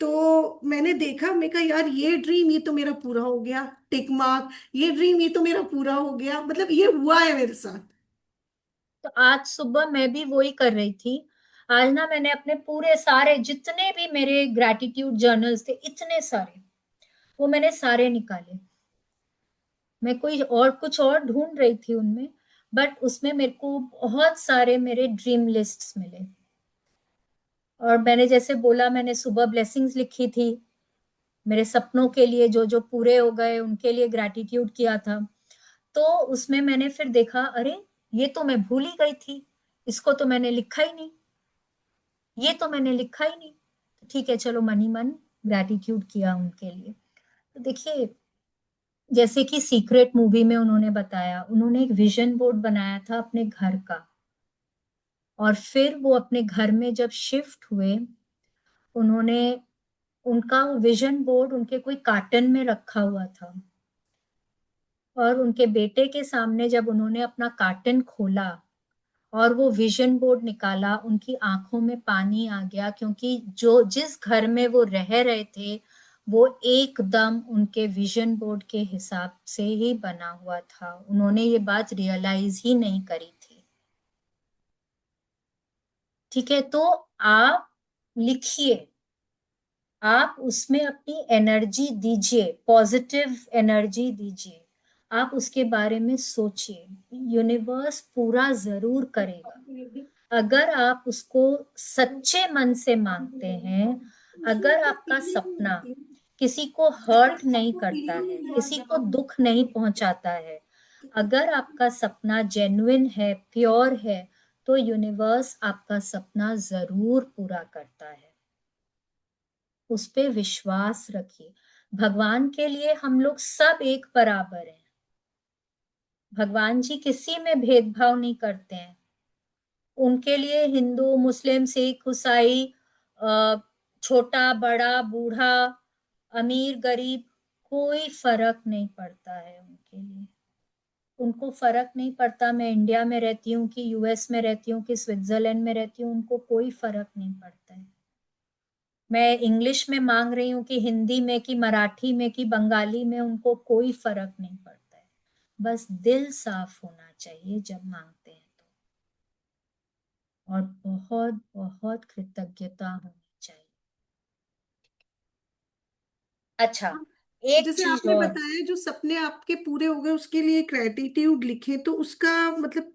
[SPEAKER 9] तो मैंने देखा, मैं कहा यार ये ड्रीम ये तो मेरा पूरा हो गया, टिक मार्क, ये ड्रीम ये तो मेरा पूरा हो गया, मतलब ये हुआ है मेरे साथ।
[SPEAKER 1] तो आज सुबह मैं भी वही कर रही थी। आज ना मैंने अपने पूरे सारे जितने भी मेरे ग्रैटिट्यूड जर्नल्स थे, इतने सारे, वो मैंने सारे निकाले। मैं कोई और कुछ और ढूंढ रही थी उनमें, बट उसमें मेरे को बहुत सारे मेरे ड्रीम लिस्ट्स मिले। और मैंने जैसे बोला, मैंने सुबह ब्लेसिंग्स लिखी थी मेरे सपनों के लिए, जो जो पूरे हो गए उनके लिए ग्रैटिट्यूड किया था। तो उसमें मैंने फिर देखा, अरे ये तो मैं भूल ही गई थी, इसको तो मैंने लिखा ही नहीं, ये तो मैंने लिखा ही नहीं। तो ठीक है, चलो मन ही मन ग्रैटिट्यूड किया उनके लिए। तो देखिए, जैसे कि सीक्रेट मूवी में उन्होंने बताया, उन्होंने एक विजन बोर्ड बनाया था अपने घर का, और फिर वो अपने घर में जब शिफ्ट हुए, उन्होंने उनका विजन बोर्ड उनके कोई कार्टन में रखा हुआ था, और उनके बेटे के सामने जब उन्होंने अपना कार्टन खोला और वो विजन बोर्ड निकाला, उनकी आंखों में पानी आ गया, क्योंकि जो जिस घर में वो रह रहे थे वो एकदम उनके विजन बोर्ड के हिसाब से ही बना हुआ था। उन्होंने ये बात रियलाइज ही नहीं करी थी। ठीक है, तो आप लिखिए, आप उसमें अपनी एनर्जी दीजिए, पॉजिटिव एनर्जी दीजिए, आप उसके बारे में सोचिए, यूनिवर्स पूरा जरूर करेगा अगर आप उसको सच्चे मन से मांगते हैं। अगर आपका सपना किसी को हर्ट नहीं करता है, किसी को दुख नहीं पहुंचाता है, अगर आपका सपना जेन्युइन है, प्योर है, तो यूनिवर्स आपका सपना जरूर पूरा करता है। उस पे विश्वास रखिए। भगवान के लिए हम लोग सब एक बराबर हैं। भगवान जी किसी में भेदभाव नहीं करते हैं। उनके लिए हिंदू, मुस्लिम, सिख, ईसाई, छोटा बड़ा, बूढ़ा, अमीर गरीब, कोई फर्क नहीं पड़ता है उनके लिए। उनको फर्क नहीं पड़ता मैं इंडिया में रहती हूँ कि यूएस में रहती हूँ कि स्विट्जरलैंड में रहती हूँ, उनको कोई फर्क नहीं पड़ता है। मैं इंग्लिश में मांग रही हूँ कि हिंदी में कि मराठी में कि बंगाली में, उनको कोई फर्क नहीं पड़ता है। बस दिल साफ होना चाहिए जब मांगते हैं तो, और बहुत बहुत कृतज्ञता होनी चाहिए। अच्छा, एक
[SPEAKER 9] जैसे
[SPEAKER 1] चीज
[SPEAKER 9] आपने
[SPEAKER 1] और,
[SPEAKER 9] बताया जो सपने आपके पूरे हो गए उसके लिए ग्रेटिट्यूड लिखे, तो उसका मतलब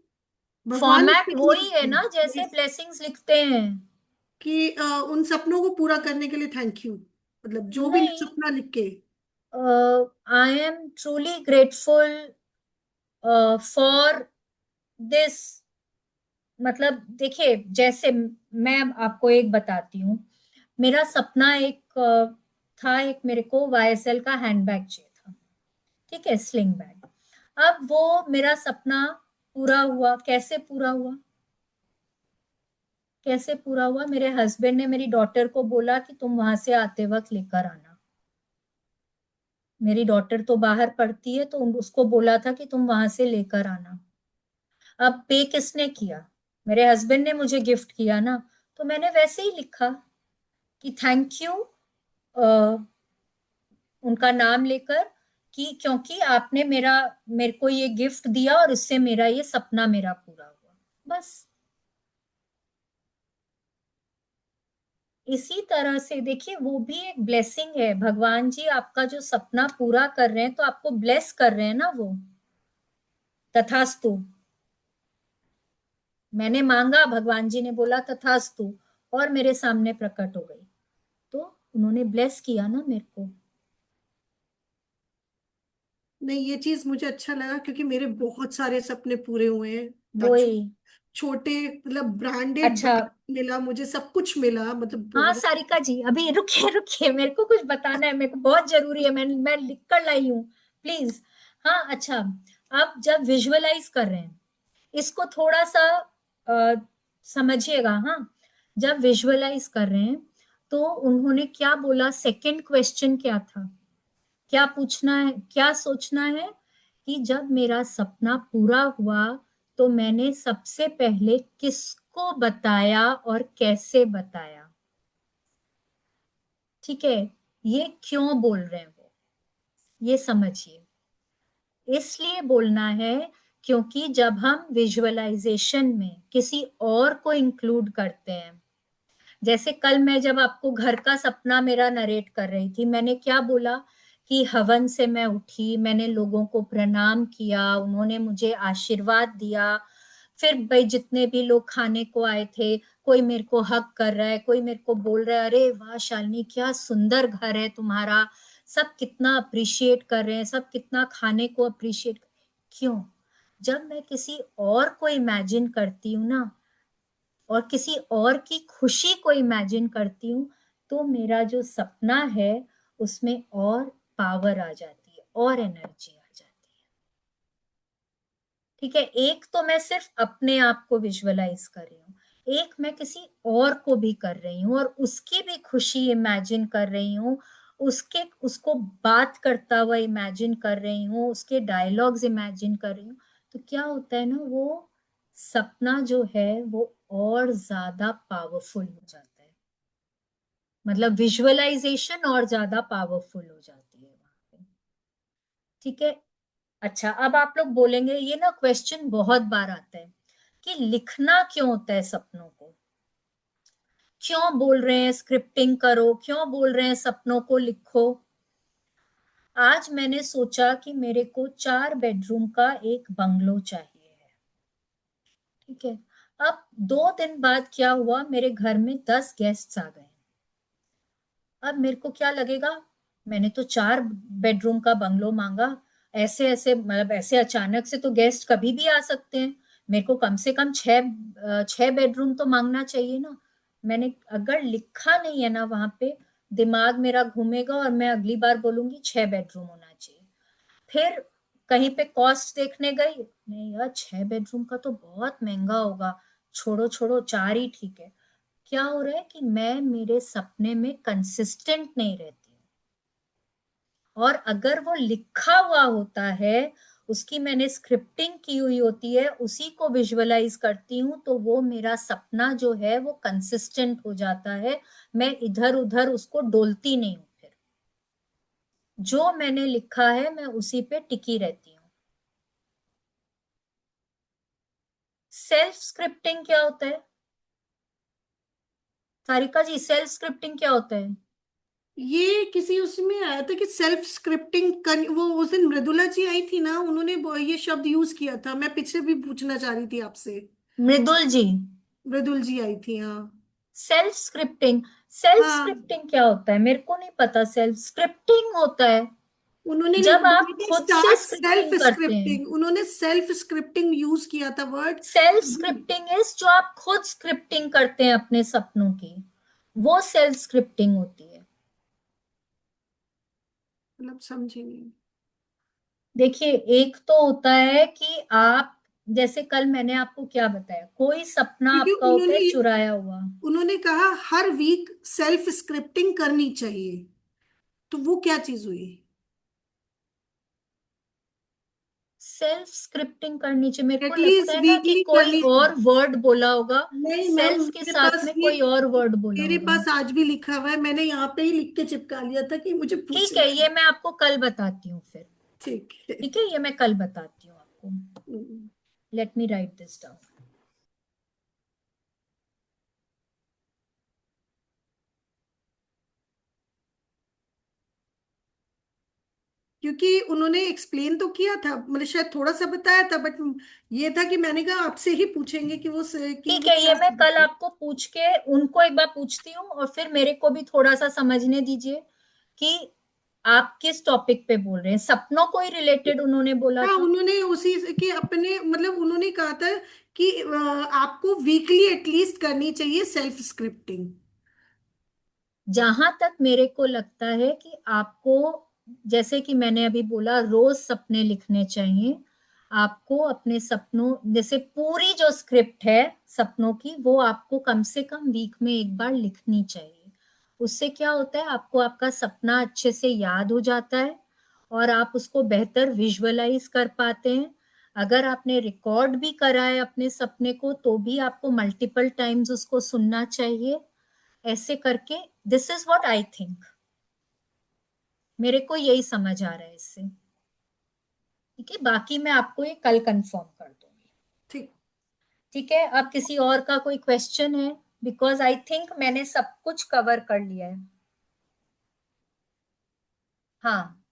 [SPEAKER 9] भगवान
[SPEAKER 1] फॉर्मेट
[SPEAKER 9] से
[SPEAKER 1] वही है ना
[SPEAKER 9] किया
[SPEAKER 1] जैसे ब्लेसिंग्स लिखते हैं।
[SPEAKER 9] कि उन सपनों को पूरा करने के लिए थैंक यू, मतलब जो भी
[SPEAKER 1] नहीं,
[SPEAKER 9] सपना लिख के।
[SPEAKER 1] I am truly grateful for this. मतलब देखिए, जैसे मैं आपको एक बताती हूँ, मेरा सपना एक था, एक मेरे को वाईएसएल का हैंडबैग चाहिए था, ठीक है, स्लिंग बैग। अब वो मेरा सपना पूरा हुआ। कैसे पूरा हुआ? कैसे पूरा हुआ? मेरे हस्बैंड ने मेरी डॉटर को बोला कि तुम वहां से आते वक्त लेकर आना। मेरी डॉटर तो बाहर पढ़ती है, तो उसको बोला था कि तुम वहां से लेकर आना। अब पे किसने किया? मेरे हस्बैंड ने मुझे गिफ्ट किया ना। तो मैंने वैसे ही लिखा कि थैंक यू, उनका नाम लेकर, कि क्योंकि आपने मेरे को ये गिफ्ट दिया और इससे मेरा ये सपना मेरा पूरा हुआ। बस इसी तरह से देखिए, वो भी एक ब्लेसिंग है। भगवान जी आपका जो सपना पूरा कर रहे हैं, तो आपको ब्लेस कर रहे हैं ना वो। तथास्तु। मैंने मांगा, भगवान जी ने बोला तथास्तु, और मेरे सामने प्रकट हो गई। तो उन्होंने ब्लेस किया ना मेरे को।
[SPEAKER 9] नहीं, ये चीज मुझे अच्छा लगा क्योंकि मेरे बहुत सारे सपने पूरे हुए हैं।
[SPEAKER 1] वही।
[SPEAKER 9] छोटे मतलब ब्रांडेड
[SPEAKER 1] अच्छा।
[SPEAKER 9] बैग मिला मुझे, सब कुछ मिला, मतलब
[SPEAKER 1] हाँ
[SPEAKER 9] बहुत।
[SPEAKER 1] सारिका जी, अभी रुकिए रुकिए, मेरे को कुछ बताना है, मेरे को बहुत जरूरी है, मैं लिख कर लाई हूँ, प्लीज। हाँ अच्छा, आप जब विजुअलाइज कर रहे हैं, इसको थोड़ा सा अ, समझिएगा। हाँ, जब विजुअलाइज कर रहे हैं तो उन्होंने क्या बोला, सेकंड क्वेश्चन क्या था, क्या पूछना है, क्या सोचना है कि जब मेरा सपना पूरा हुआ तो मैंने सबसे पहले किसको बताया और कैसे बताया। ठीक है, ये क्यों बोल रहे हैं वो, ये समझिए। इसलिए बोलना है क्योंकि जब हम विजुअलाइजेशन में किसी और को इंक्लूड करते हैं, जैसे कल मैं जब आपको घर का सपना मेरा नरेट कर रही थी, मैंने क्या बोला कि हवन से मैं उठी, मैंने लोगों को प्रणाम किया, उन्होंने मुझे आशीर्वाद दिया, फिर भाई जितने भी लोग खाने को आए थे, कोई मेरे को हक कर रहा है, कोई मेरे को बोल रहा है अरे वाह शालिनी क्या सुंदर घर है तुम्हारा, सब कितना अप्रिशिएट कर रहे हैं, सब कितना खाने को अप्रिशिएट। क्यों? जब मैं किसी और को इमेजिन करती हूँ ना, और किसी और की खुशी को इमेजिन करती हूँ, तो मेरा जो सपना है उसमें और पावर आ जाती है और एनर्जी आ जाती है। ठीक है, एक तो मैं सिर्फ अपने आप को विजुअलाइज कर रही हूँ, एक मैं किसी और को भी कर रही हूँ और उसकी भी खुशी इमेजिन कर रही हूँ, उसको बात करता हुआ इमेजिन कर रही हूँ, उसके डायलॉग्स इमेजिन कर रही हूँ। तो क्या होता है ना, वो सपना जो है वो और ज्यादा पावरफुल हो जाता है, मतलब विजुअलाइजेशन और ज्यादा पावरफुल हो जाती है वहां पे। ठीक है। अच्छा, अब आप लोग बोलेंगे, ये ना क्वेश्चन बहुत बार आता है कि लिखना क्यों होता है सपनों को, क्यों बोल रहे हैं स्क्रिप्टिंग करो, क्यों बोल रहे हैं सपनों को लिखो। आज मैंने सोचा कि मेरे को 4 बेडरूम का एक बंगलो चाहिए है। ठीक है, अब 2 दिन बाद क्या हुआ, मेरे घर में 10 गेस्ट्स आ गए। अब मेरे को क्या लगेगा, मैंने तो 4 बेडरूम का बंगलो मांगा, ऐसे ऐसे मतलब ऐसे अचानक से तो गेस्ट कभी भी आ सकते हैं, मेरे को कम से कम 6 बेडरूम तो मांगना चाहिए ना। मैंने अगर लिखा नहीं है ना वहां पे, दिमाग मेरा घूमेगा और मैं अगली बार बोलूंगी 6 बेडरूम होना चाहिए। फिर कहीं पे कॉस्ट देखने गई, नहीं यार 6 बेडरूम का तो बहुत महंगा होगा, छोड़ो छोड़ो 4 ही ठीक है। क्या हो रहा है कि मैं मेरे सपने में कंसिस्टेंट नहीं रहती हूँ, और अगर वो लिखा हुआ होता है, उसकी मैंने स्क्रिप्टिंग की हुई होती है, उसी को विजुअलाइज करती हूँ, तो वो मेरा सपना जो है वो कंसिस्टेंट हो जाता है, मैं इधर उधर उसको डोलती नहीं हूँ। फिर जो मैंने लिखा है मैं उसी पे टिकी रहती हूँ। सेल्फ स्क्रिप्टिंग क्या होता है सारिका जी, सेल्फ स्क्रिप्टिंग क्या होता है?
[SPEAKER 9] ये किसी उसमें आया था कि सेल्फ स्क्रिप्टिंग कर, वो उस दिन मृदुला जी आई थी ना, उन्होंने ये शब्द यूज किया था, मैं पीछे भी पूछना चाह रही थी आपसे।
[SPEAKER 1] मृदुल जी।
[SPEAKER 9] मृदुल जी आई थी, हाँ।
[SPEAKER 1] सेल्फ स्क्रिप्टिंग, सेल्फ
[SPEAKER 9] हाँ,
[SPEAKER 1] स्क्रिप्टिंग क्या होता है मेरे को नहीं पता। सेल्फ स्क्रिप्टिंग होता है
[SPEAKER 9] उन्होंने
[SPEAKER 1] जब आप
[SPEAKER 9] नहीं,
[SPEAKER 1] खुद से
[SPEAKER 9] स्टार्ट सेल्फ
[SPEAKER 1] स्क्रिप्टिंग करते हैं।
[SPEAKER 9] स्क्रिप्टिंग, उन्होंने सेल्फ स्क्रिप्टिंग यूज किया था वर्ड।
[SPEAKER 1] सेल्फ स्क्रिप्टिंग इज जो आप खुद स्क्रिप्टिंग करते हैं अपने सपनों की, वो सेल्फ स्क्रिप्टिंग होती है।
[SPEAKER 9] मतलब समझी नहीं।
[SPEAKER 1] देखिए, एक तो होता है कि आप, जैसे कल मैंने आपको क्या बताया, कोई सपना
[SPEAKER 9] क्योंकि
[SPEAKER 1] आपका होता है चुराया हुआ।
[SPEAKER 9] उन्होंने कहा हर वीक सेल्फ स्क्रिप्टिंग करनी चाहिए, तो वो क्या चीज हुई?
[SPEAKER 1] सेल्फ स्क्रिप्टिंग करनी चाहिए, मेरे को लगता
[SPEAKER 9] एटलीस्ट
[SPEAKER 1] है ना कि
[SPEAKER 9] वीकली
[SPEAKER 1] कोई
[SPEAKER 9] करनी
[SPEAKER 1] और
[SPEAKER 9] चाहिए।
[SPEAKER 1] वर्ड बोला होगा,
[SPEAKER 9] नहीं मैम,
[SPEAKER 1] सेल्फ के साथ में कोई और वर्ड बोला
[SPEAKER 9] मेरे
[SPEAKER 1] होगा।
[SPEAKER 9] पास आज भी लिखा हुआ है, मैंने यहाँ पे ही लिख के चिपका लिया था कि मुझे
[SPEAKER 1] ठीक
[SPEAKER 9] पूछना
[SPEAKER 1] है,
[SPEAKER 9] है।
[SPEAKER 1] ये मैं आपको कल बताती हूँ फिर।
[SPEAKER 9] ठीक है।
[SPEAKER 1] ठीक है, ये मैं कल बताती हूँ आपको।
[SPEAKER 9] हम्म।
[SPEAKER 1] Let me write this down.
[SPEAKER 9] क्योंकि उन्होंने एक्सप्लेन तो किया था, मतलब शायद थोड़ा सा बताया था, बट ये था कि मैंने कहा आपसे ही पूछेंगे कि कि
[SPEAKER 1] ठीक
[SPEAKER 9] वो
[SPEAKER 1] है, ये
[SPEAKER 9] क्या
[SPEAKER 1] मैं कल
[SPEAKER 9] चीज़ है।
[SPEAKER 1] आपको पूछ के उनको एक बार पूछती हूँ, और फिर मेरे को भी थोड़ा सा समझने दीजिए कि आप किस टॉपिक पे बोल रहे हैं? सपनों को ही रिलेटेड उन्होंने बोला
[SPEAKER 9] हाँ,
[SPEAKER 1] था?
[SPEAKER 9] उन्होंने उसी के अपने मतलब उन्होंने कहा था कि आपको वीकली एटलीस्ट करनी चाहिए सेल्फ स्क्रिप्टिंग।
[SPEAKER 1] जहां तक मेरे को लगता है कि आपको, जैसे कि मैंने अभी बोला, रोज सपने लिखने चाहिए। आपको अपने सपनों, जैसे पूरी जो स्क्रिप्ट है सपनों की, वो आपको कम से कम वीक में एक बार लिखनी चाहिए। उससे क्या होता है, आपको आपका सपना अच्छे से याद हो जाता है और आप उसको बेहतर विजुअलाइज कर पाते हैं। अगर आपने रिकॉर्ड भी करा है अपने सपने को, तो भी आपको मल्टीपल टाइम्स उसको सुनना चाहिए। ऐसे करके, this is what I think, मेरे को यही समझ आ रहा है इससे। ठीक है, बाकी मैं आपको ये कल कंफर्म कर दूंगी।
[SPEAKER 9] ठीक।
[SPEAKER 1] ठीक है, अब किसी और का कोई क्वेश्चन है? बिकॉज आई थिंक मैंने सब कुछ कवर कर लिया है। हाँ,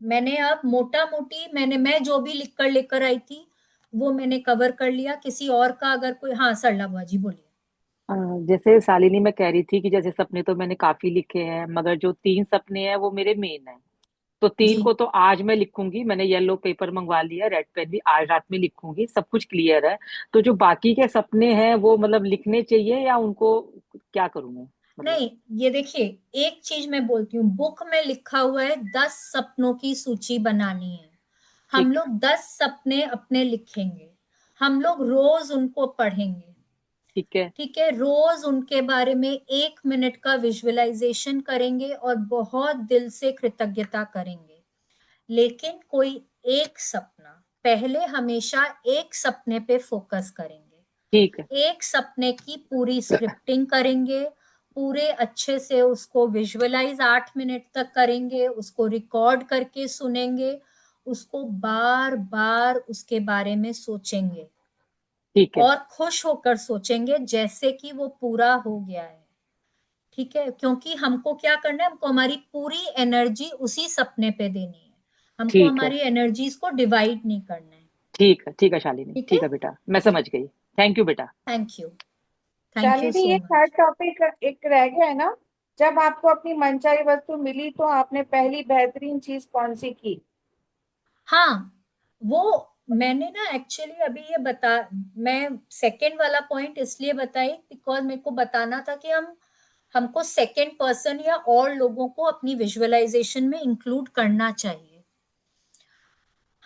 [SPEAKER 1] मैंने अब मोटा मोटी मैं जो भी लिख कर लेकर आई थी वो मैंने कवर कर लिया। किसी और का अगर कोई, हाँ सरला बुआ जी बोलिए।
[SPEAKER 6] जैसे शालिनी मैं कह रही थी कि जैसे सपने तो मैंने काफी लिखे हैं, मगर जो 3 सपने हैं वो मेरे मेन हैं। तो 3
[SPEAKER 1] जी
[SPEAKER 6] को तो आज मैं लिखूंगी, मैंने येलो पेपर मंगवा लिया, रेड पेन भी, आज रात में लिखूंगी, सब कुछ क्लियर है। तो जो बाकी के सपने हैं वो मतलब लिखने चाहिए या उनको क्या करूं मैं, मतलब?
[SPEAKER 1] नहीं, ये देखिए, एक चीज मैं बोलती हूँ, बुक में लिखा हुआ है 10 सपनों की सूची बनानी है। हम
[SPEAKER 6] ठीक है।
[SPEAKER 1] लोग 10 सपने अपने लिखेंगे, हम लोग रोज उनको पढ़ेंगे।
[SPEAKER 6] ठीक है।
[SPEAKER 1] ठीक है, रोज उनके बारे में 1 मिनट का विजुअलाइजेशन करेंगे और बहुत दिल से कृतज्ञता करेंगे। लेकिन कोई एक सपना, पहले हमेशा एक सपने पे फोकस करेंगे।
[SPEAKER 6] ठीक है।
[SPEAKER 1] एक सपने की पूरी स्क्रिप्टिंग करेंगे, पूरे अच्छे से उसको विजुअलाइज 8 मिनट तक करेंगे, उसको रिकॉर्ड करके सुनेंगे, उसको बार बार उसके बारे में सोचेंगे
[SPEAKER 6] ठीक है।
[SPEAKER 1] और खुश होकर सोचेंगे जैसे कि वो पूरा हो गया है। ठीक है, क्योंकि हमको क्या करना है, हमको हमारी पूरी एनर्जी उसी सपने पे देनी है। हमको
[SPEAKER 6] ठीक है।
[SPEAKER 1] हमारी एनर्जीज को डिवाइड नहीं करना है।
[SPEAKER 6] ठीक है। ठीक है शालिनी,
[SPEAKER 1] ठीक है,
[SPEAKER 6] ठीक है बेटा, मैं
[SPEAKER 1] जी,
[SPEAKER 6] समझ गई। थैंक यू बेटा।
[SPEAKER 1] Thank you, thank you
[SPEAKER 2] Shalini,
[SPEAKER 1] so
[SPEAKER 2] ये थर्ड
[SPEAKER 1] मच।
[SPEAKER 2] टॉपिक एक रह गया है ना। जब आपको अपनी मनचाही वस्तु मिली तो आपने पहली बेहतरीन चीज कौन सी की?
[SPEAKER 1] हाँ, वो मैंने ना एक्चुअली अभी ये बता, मैं सेकंड वाला पॉइंट इसलिए बताई बिकॉज मेरे को बताना था कि हमको सेकंड पर्सन या और लोगों को अपनी विजुअलाइजेशन में इंक्लूड करना चाहिए।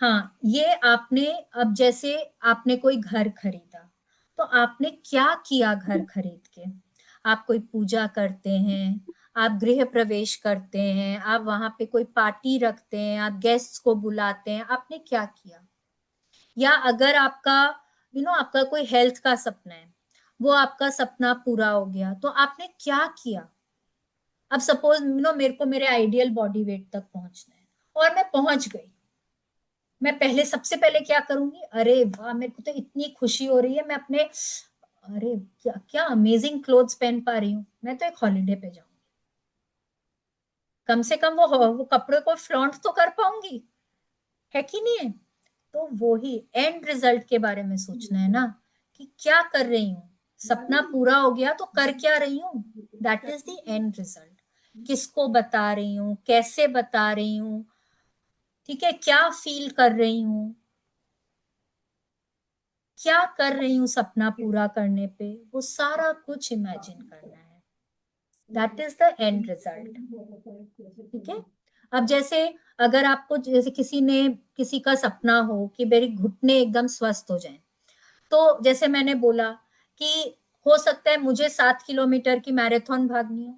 [SPEAKER 1] हाँ, ये आपने, अब जैसे आपने कोई घर खरीदा, तो आपने क्या किया घर खरीद के? आप कोई पूजा करते हैं, आप गृह प्रवेश करते हैं, आप वहां पे कोई पार्टी रखते हैं, आप गेस्ट्स को बुलाते हैं, आपने क्या किया? या अगर आपका आपका कोई हेल्थ का सपना है, वो आपका सपना पूरा हो गया, तो आपने क्या किया? अब सपोज मेरे को मेरे आइडियल बॉडी वेट तक पहुंचना है और मैं पहुंच गई, मैं पहले सबसे पहले क्या करूंगी? अरे वाह, मेरे को तो इतनी खुशी हो रही है, मैं अपने, अरे क्या क्या अमेजिंग क्लोथ्स पहन पा रही हूँ, मैं तो एक हॉलीडे पे जाऊंगी। कम से कम वो कपड़े को फ्लॉन्ट तो कर पाऊंगी, है कि नहीं है? तो वो ही एंड रिजल्ट के बारे में सोचना है ना, कि क्या कर रही हूँ, सपना पूरा हो गया तो कर क्या रही हूँ, that is the end result. किसको बता रही हूँ, कैसे बता रही हूँ, ठीक है, क्या फील कर रही हूँ, क्या कर रही हूँ सपना पूरा करने पे, वो सारा कुछ इमेजिन करना है। That is the end result. ठीक है, अब जैसे अगर आपको, जैसे किसी का सपना हो कि मेरे घुटने एकदम स्वस्थ हो जाएं, तो जैसे मैंने बोला कि हो सकता है मुझे 7 किलोमीटर की मैराथन भागनी हो,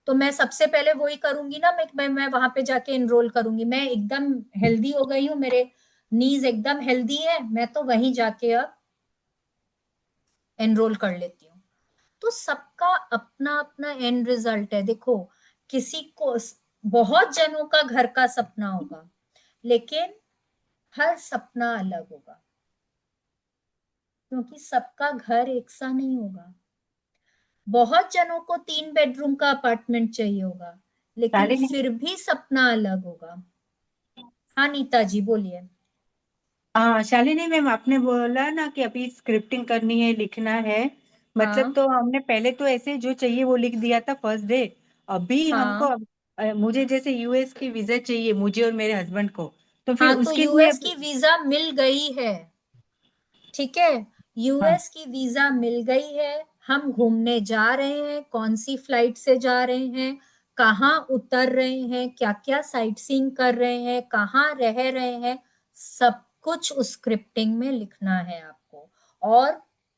[SPEAKER 1] तो मैं सबसे पहले वही करूंगी ना, मैं वहां पे जाके एनरोल करूंगी। मैं एकदम हेल्दी हो गई हूँ, मेरे नीज एकदम हेल्दी है, मैं तो वहीं जाके अब एनरोल कर लेती हूँ। तो सबका अपना अपना एंड रिजल्ट है। देखो, किसी को, बहुत जनों का घर का सपना होगा, लेकिन हर सपना अलग होगा, क्योंकि सबका घर एक सा नहीं होगा। बहुत जनों को 3 बेडरूम का अपार्टमेंट चाहिए होगा, लेकिन
[SPEAKER 8] शालिनी,
[SPEAKER 1] फिर भी सपना अलग होगा। हाँ नीता जी बोलिए।
[SPEAKER 8] हाँ शालिनी मैम, आपने बोला ना कि अभी स्क्रिप्टिंग करनी है, लिखना है। मतलब
[SPEAKER 1] हाँ
[SPEAKER 8] तो हमने पहले तो ऐसे जो चाहिए वो लिख दिया था फर्स्ट डे। अभी हमको
[SPEAKER 1] हाँ
[SPEAKER 10] मुझे जैसे यूएस की वीजा चाहिए मुझे और मेरे हस्बैंड को, तो फिर
[SPEAKER 1] हाँ, तो
[SPEAKER 10] उसके लिए
[SPEAKER 1] यूएस की वीजा मिल गई है, ठीक है,
[SPEAKER 10] हाँ
[SPEAKER 1] यूएस की वीजा मिल गई है। हम घूमने जा रहे हैं, कौन सी फ्लाइट से जा रहे हैं, कहाँ उतर रहे हैं, क्या क्या साइट सीइंग कर रहे हैं, कहाँ रह रहे हैं, सब कुछ उस स्क्रिप्टिंग में लिखना है आपको। और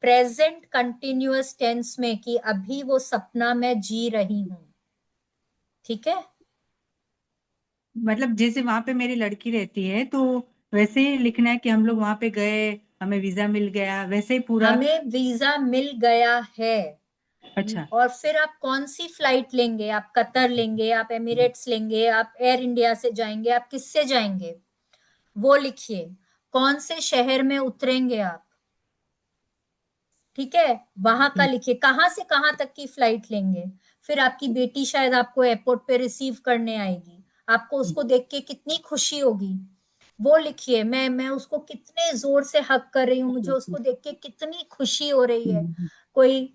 [SPEAKER 1] प्रेजेंट कंटिन्यूअस टेंस में कि अभी वो सपना मैं जी रही हूं, ठीक है।
[SPEAKER 10] मतलब जैसे वहां पे मेरी लड़की रहती है तो वैसे ही लिखना है कि हम लोग वहां पे गए, हमें वीजा मिल गया, वैसे ही पूरा।
[SPEAKER 1] हमें वीजा मिल गया है।
[SPEAKER 10] अच्छा।
[SPEAKER 1] और फिर आप कौन सी फ्लाइट लेंगे, आप कतर लेंगे, आप एमिरेट्स लेंगे, आप एयर इंडिया से जाएंगे, आप किससे जाएंगे, वो लिखिए। कौन से शहर में उतरेंगे आप, ठीक है, वहां का लिखिए। कहाँ से कहाँ तक की फ्लाइट लेंगे। फिर आपकी बेटी शायद आपको एयरपोर्ट पे रिसीव करने आएगी, आपको उसको देख के कितनी खुशी होगी, वो लिखिए। मैं उसको कितने जोर से हक कर रही हूँ, मुझे उसको देख के कितनी खुशी हो रही है। कोई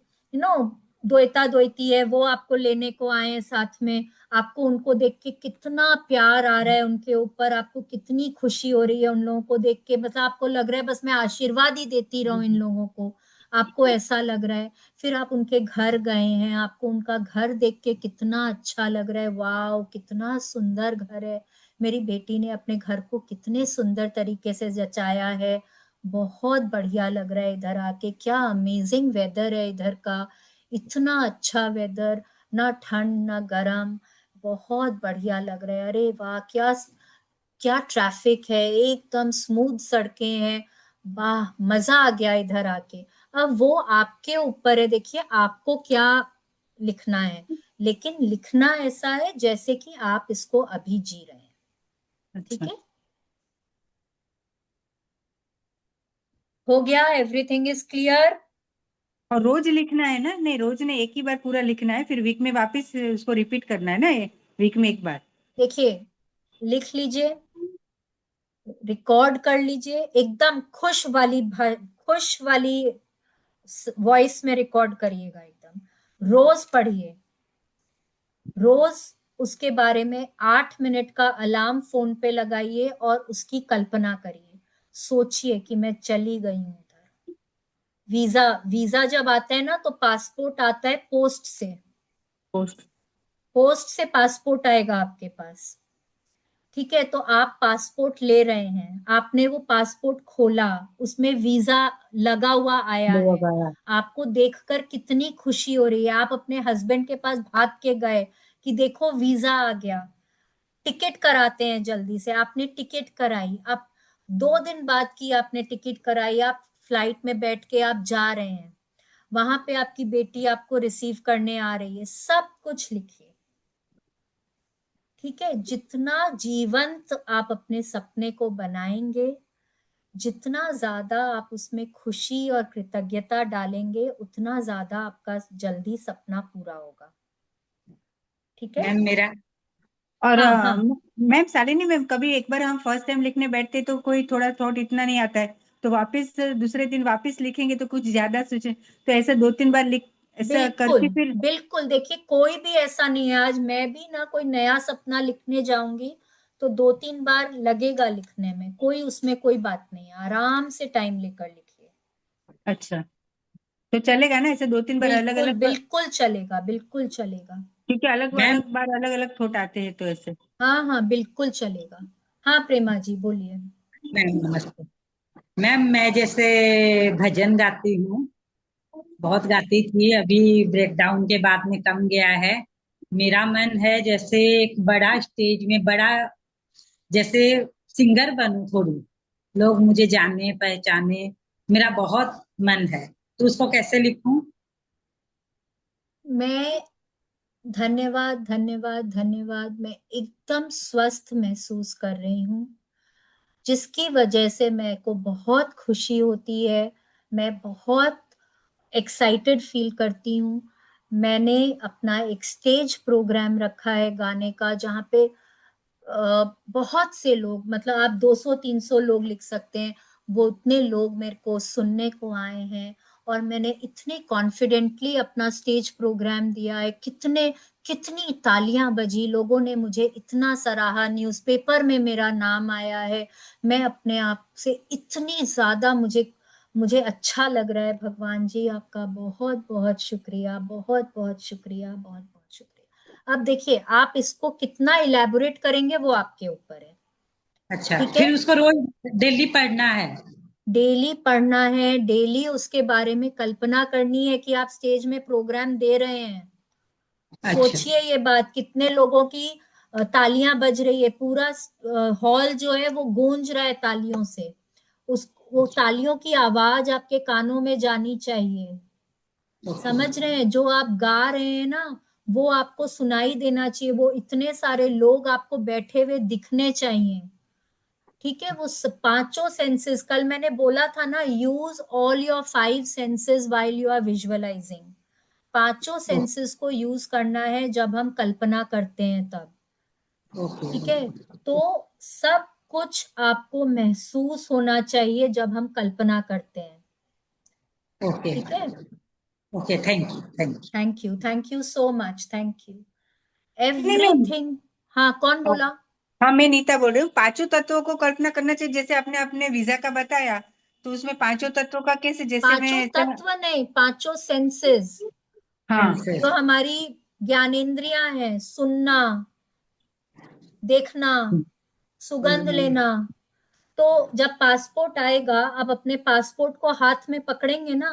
[SPEAKER 1] द्वैता द्वैती है, वो आपको लेने को आए हैं साथ में, आपको उनको देख के कितना प्यार आ रहा है उनके ऊपर, आपको कितनी खुशी हो रही है उन लोगों को देख के, मतलब आपको लग रहा है बस मैं आशीर्वाद ही देती रहूं इन लोगों को, आपको ऐसा लग रहा है। फिर आप उनके घर गए हैं, आपको उनका घर देख के कितना अच्छा लग रहा है, वाह कितना सुंदर घर है, मेरी बेटी ने अपने घर को कितने सुंदर तरीके से जचाया है, बहुत बढ़िया लग रहा है इधर आके, क्या अमेजिंग वेदर है इधर का, इतना अच्छा वेदर, ना ठंड ना गरम, बहुत बढ़िया लग रहा है, अरे वाह क्या क्या ट्रैफिक है, एकदम स्मूथ सड़कें हैं, वाह मजा आ गया इधर आके। अब वो आपके ऊपर है, देखिए आपको क्या लिखना है, लेकिन लिखना ऐसा है जैसे कि आप इसको अभी जी रहे हैं, ठीक
[SPEAKER 10] अच्छा।
[SPEAKER 1] है। हो गया, एवरीथिंग इज क्लियर।
[SPEAKER 10] और रोज लिखना है ना? नहीं, रोज नहीं, एक ही बार पूरा लिखना है, फिर वीक में वापस उसको रिपीट करना है ना, वीक में एक बार।
[SPEAKER 1] देखिए, लिख लीजिए, रिकॉर्ड कर लीजिए, एकदम खुश वाली वॉइस में रिकॉर्ड करिएगा, एकदम रोज पढ़िए, रोज उसके बारे में 8 मिनट का अलार्म फोन पे लगाइए और उसकी कल्पना करिए, सोचिए कि मैं चली गई हूं उधर। वीजा वीजा जब आता है ना तो पासपोर्ट आता है पोस्ट से,
[SPEAKER 10] पोस्ट।
[SPEAKER 1] पोस्ट से पासपोर्ट आएगा आपके पास, ठीक है। तो आप पासपोर्ट ले रहे हैं, आपने वो पासपोर्ट खोला, उसमें वीजा लगा हुआ आया है,
[SPEAKER 10] लगाया।
[SPEAKER 1] आपको देखकर कितनी खुशी हो रही है, आप अपने हस्बैंड के पास भाग के गए कि देखो वीजा आ गया, टिकट कराते हैं जल्दी से, आपने टिकट कराई, आप 2 दिन बाद की आपने टिकट कराई, आप फ्लाइट में बैठ के आप जा रहे हैं, वहां पे आपकी बेटी आपको रिसीव करने आ रही है, सब कुछ लिखिए, ठीक है। जितना जीवंत आप अपने सपने को बनाएंगे, जितना ज्यादा आप उसमें खुशी और कृतज्ञता डालेंगे, उतना ज्यादा आपका जल्दी सपना पूरा होगा, ठीक है।
[SPEAKER 10] मैम मेरा और
[SPEAKER 1] हाँ हाँ,
[SPEAKER 10] मैम शालिनी मैम, कभी एक बार हम फर्स्ट टाइम लिखने बैठते तो कोई थोड़ा थॉट इतना नहीं आता है, तो वापस दूसरे दिन वापस लिखेंगे तो कुछ ज्यादा सोचे, तो ऐसे 2-3 बार लिख, ऐसा
[SPEAKER 1] बिल्कुल
[SPEAKER 10] करके फिर।
[SPEAKER 1] बिल्कुल, देखिए कोई भी ऐसा नहीं है, आज मैं भी ना कोई नया सपना लिखने जाऊंगी तो 2-3 बार लगेगा लिखने में, कोई उसमें कोई बात नहीं है, आराम से टाइम लेकर लिखिए।
[SPEAKER 10] अच्छा, तो चलेगा ना ऐसे 2-3 बार अलग
[SPEAKER 1] बिल्कुल
[SPEAKER 10] अलग बार?
[SPEAKER 1] बिल्कुल चलेगा, बिल्कुल चलेगा।
[SPEAKER 10] क्योंकि अलग
[SPEAKER 8] मैम
[SPEAKER 10] अलग बार अलग अलग थॉट आते हैं, तो ऐसे।
[SPEAKER 1] हाँ हाँ बिल्कुल चलेगा। हाँ प्रेमा जी बोलिए।
[SPEAKER 8] मैम नमस्ते। मैम मैं जैसे भजन गाती हूँ, बहुत गाती थी, अभी ब्रेकडाउन के बाद में कम गया है। मेरा मन है जैसे एक बड़ा स्टेज में बड़ा, जैसे सिंगर बनूं, थोड़ी लोग मुझे जाने पहचाने, मेरा बहुत मन है, तो उसको कैसे लिखूं?
[SPEAKER 1] मैं धन्यवाद धन्यवाद धन्यवाद, मैं एकदम स्वस्थ महसूस कर रही हूँ, जिसकी वजह से मेरे को बहुत खुशी होती है, मैं बहुत एक्साइटेड फील करती हूँ। मैंने अपना एक स्टेज प्रोग्राम रखा है गाने का, जहाँ पे बहुत से लोग, मतलब आप 200-300 लोग लिख सकते हैं, वो उतने लोग मेरे को सुनने को आए हैं, और मैंने इतनी कॉन्फिडेंटली अपना स्टेज प्रोग्राम दिया है, कितनी तालियां बजी, लोगों ने मुझे इतना सराहा, न्यूज़पेपर में मेरा नाम आया है। मैं अपने आप से इतनी ज्यादा मुझे अच्छा लग रहा है। भगवान जी आपका बहुत बहुत शुक्रिया, बहुत बहुत शुक्रिया, बहुत बहुत शुक्रिया। अब देखिए आप इसको कितना इलेबोरेट करेंगे वो आपके ऊपर है।
[SPEAKER 8] अच्छा,
[SPEAKER 1] ठीक
[SPEAKER 8] फिर
[SPEAKER 1] है,
[SPEAKER 8] उसको रोज डेली पढ़ना है?
[SPEAKER 1] डेली पढ़ना है, डेली उसके बारे में कल्पना करनी है कि आप स्टेज में प्रोग्राम दे रहे हैं।
[SPEAKER 8] अच्छा,
[SPEAKER 1] सोचिए ये बात, कितने लोगों की तालियां बज रही है, पूरा हॉल जो है वो गूंज रहा है तालियों से। वो तालियों की आवाज आपके कानों में जानी चाहिए। समझ रहे हैं, जो आप गा रहे हैं ना वो आपको सुनाई देना चाहिए, वो इतने सारे लोग आपको बैठे हुए दिखने चाहिए। ठीक है, वो पांचों सेंसेस, कल मैंने बोला था ना, use all your 5 senses while you are visualising. पांचों सेंसेस को यूज करना है जब हम कल्पना करते हैं तब। ठीक है, तो सब कुछ आपको महसूस होना चाहिए जब हम कल्पना करते हैं।
[SPEAKER 8] ओके
[SPEAKER 1] ठीक है,
[SPEAKER 8] okay, thank you thank
[SPEAKER 1] thank you so much, thank you
[SPEAKER 10] नहीं नहीं,
[SPEAKER 1] एवरीथिंग। हाँ, कौन बोला?
[SPEAKER 10] हाँ मैं नीता बोल रही हूँ। पांचों तत्वों को कल्पना करना चाहिए, जैसे आपने अपने वीजा का बताया, तो उसमें पांचों तत्वों का कैसे, जैसे
[SPEAKER 1] पांचों
[SPEAKER 10] मैं
[SPEAKER 1] तत्व नहीं, पांचों सेंसेस,
[SPEAKER 10] हाँ
[SPEAKER 1] जो हमारी ज्ञानेंद्रियां हैं, सुनना, देखना, सुगंध लेना। तो जब पासपोर्ट आएगा, आप अपने पासपोर्ट को हाथ में पकड़ेंगे ना,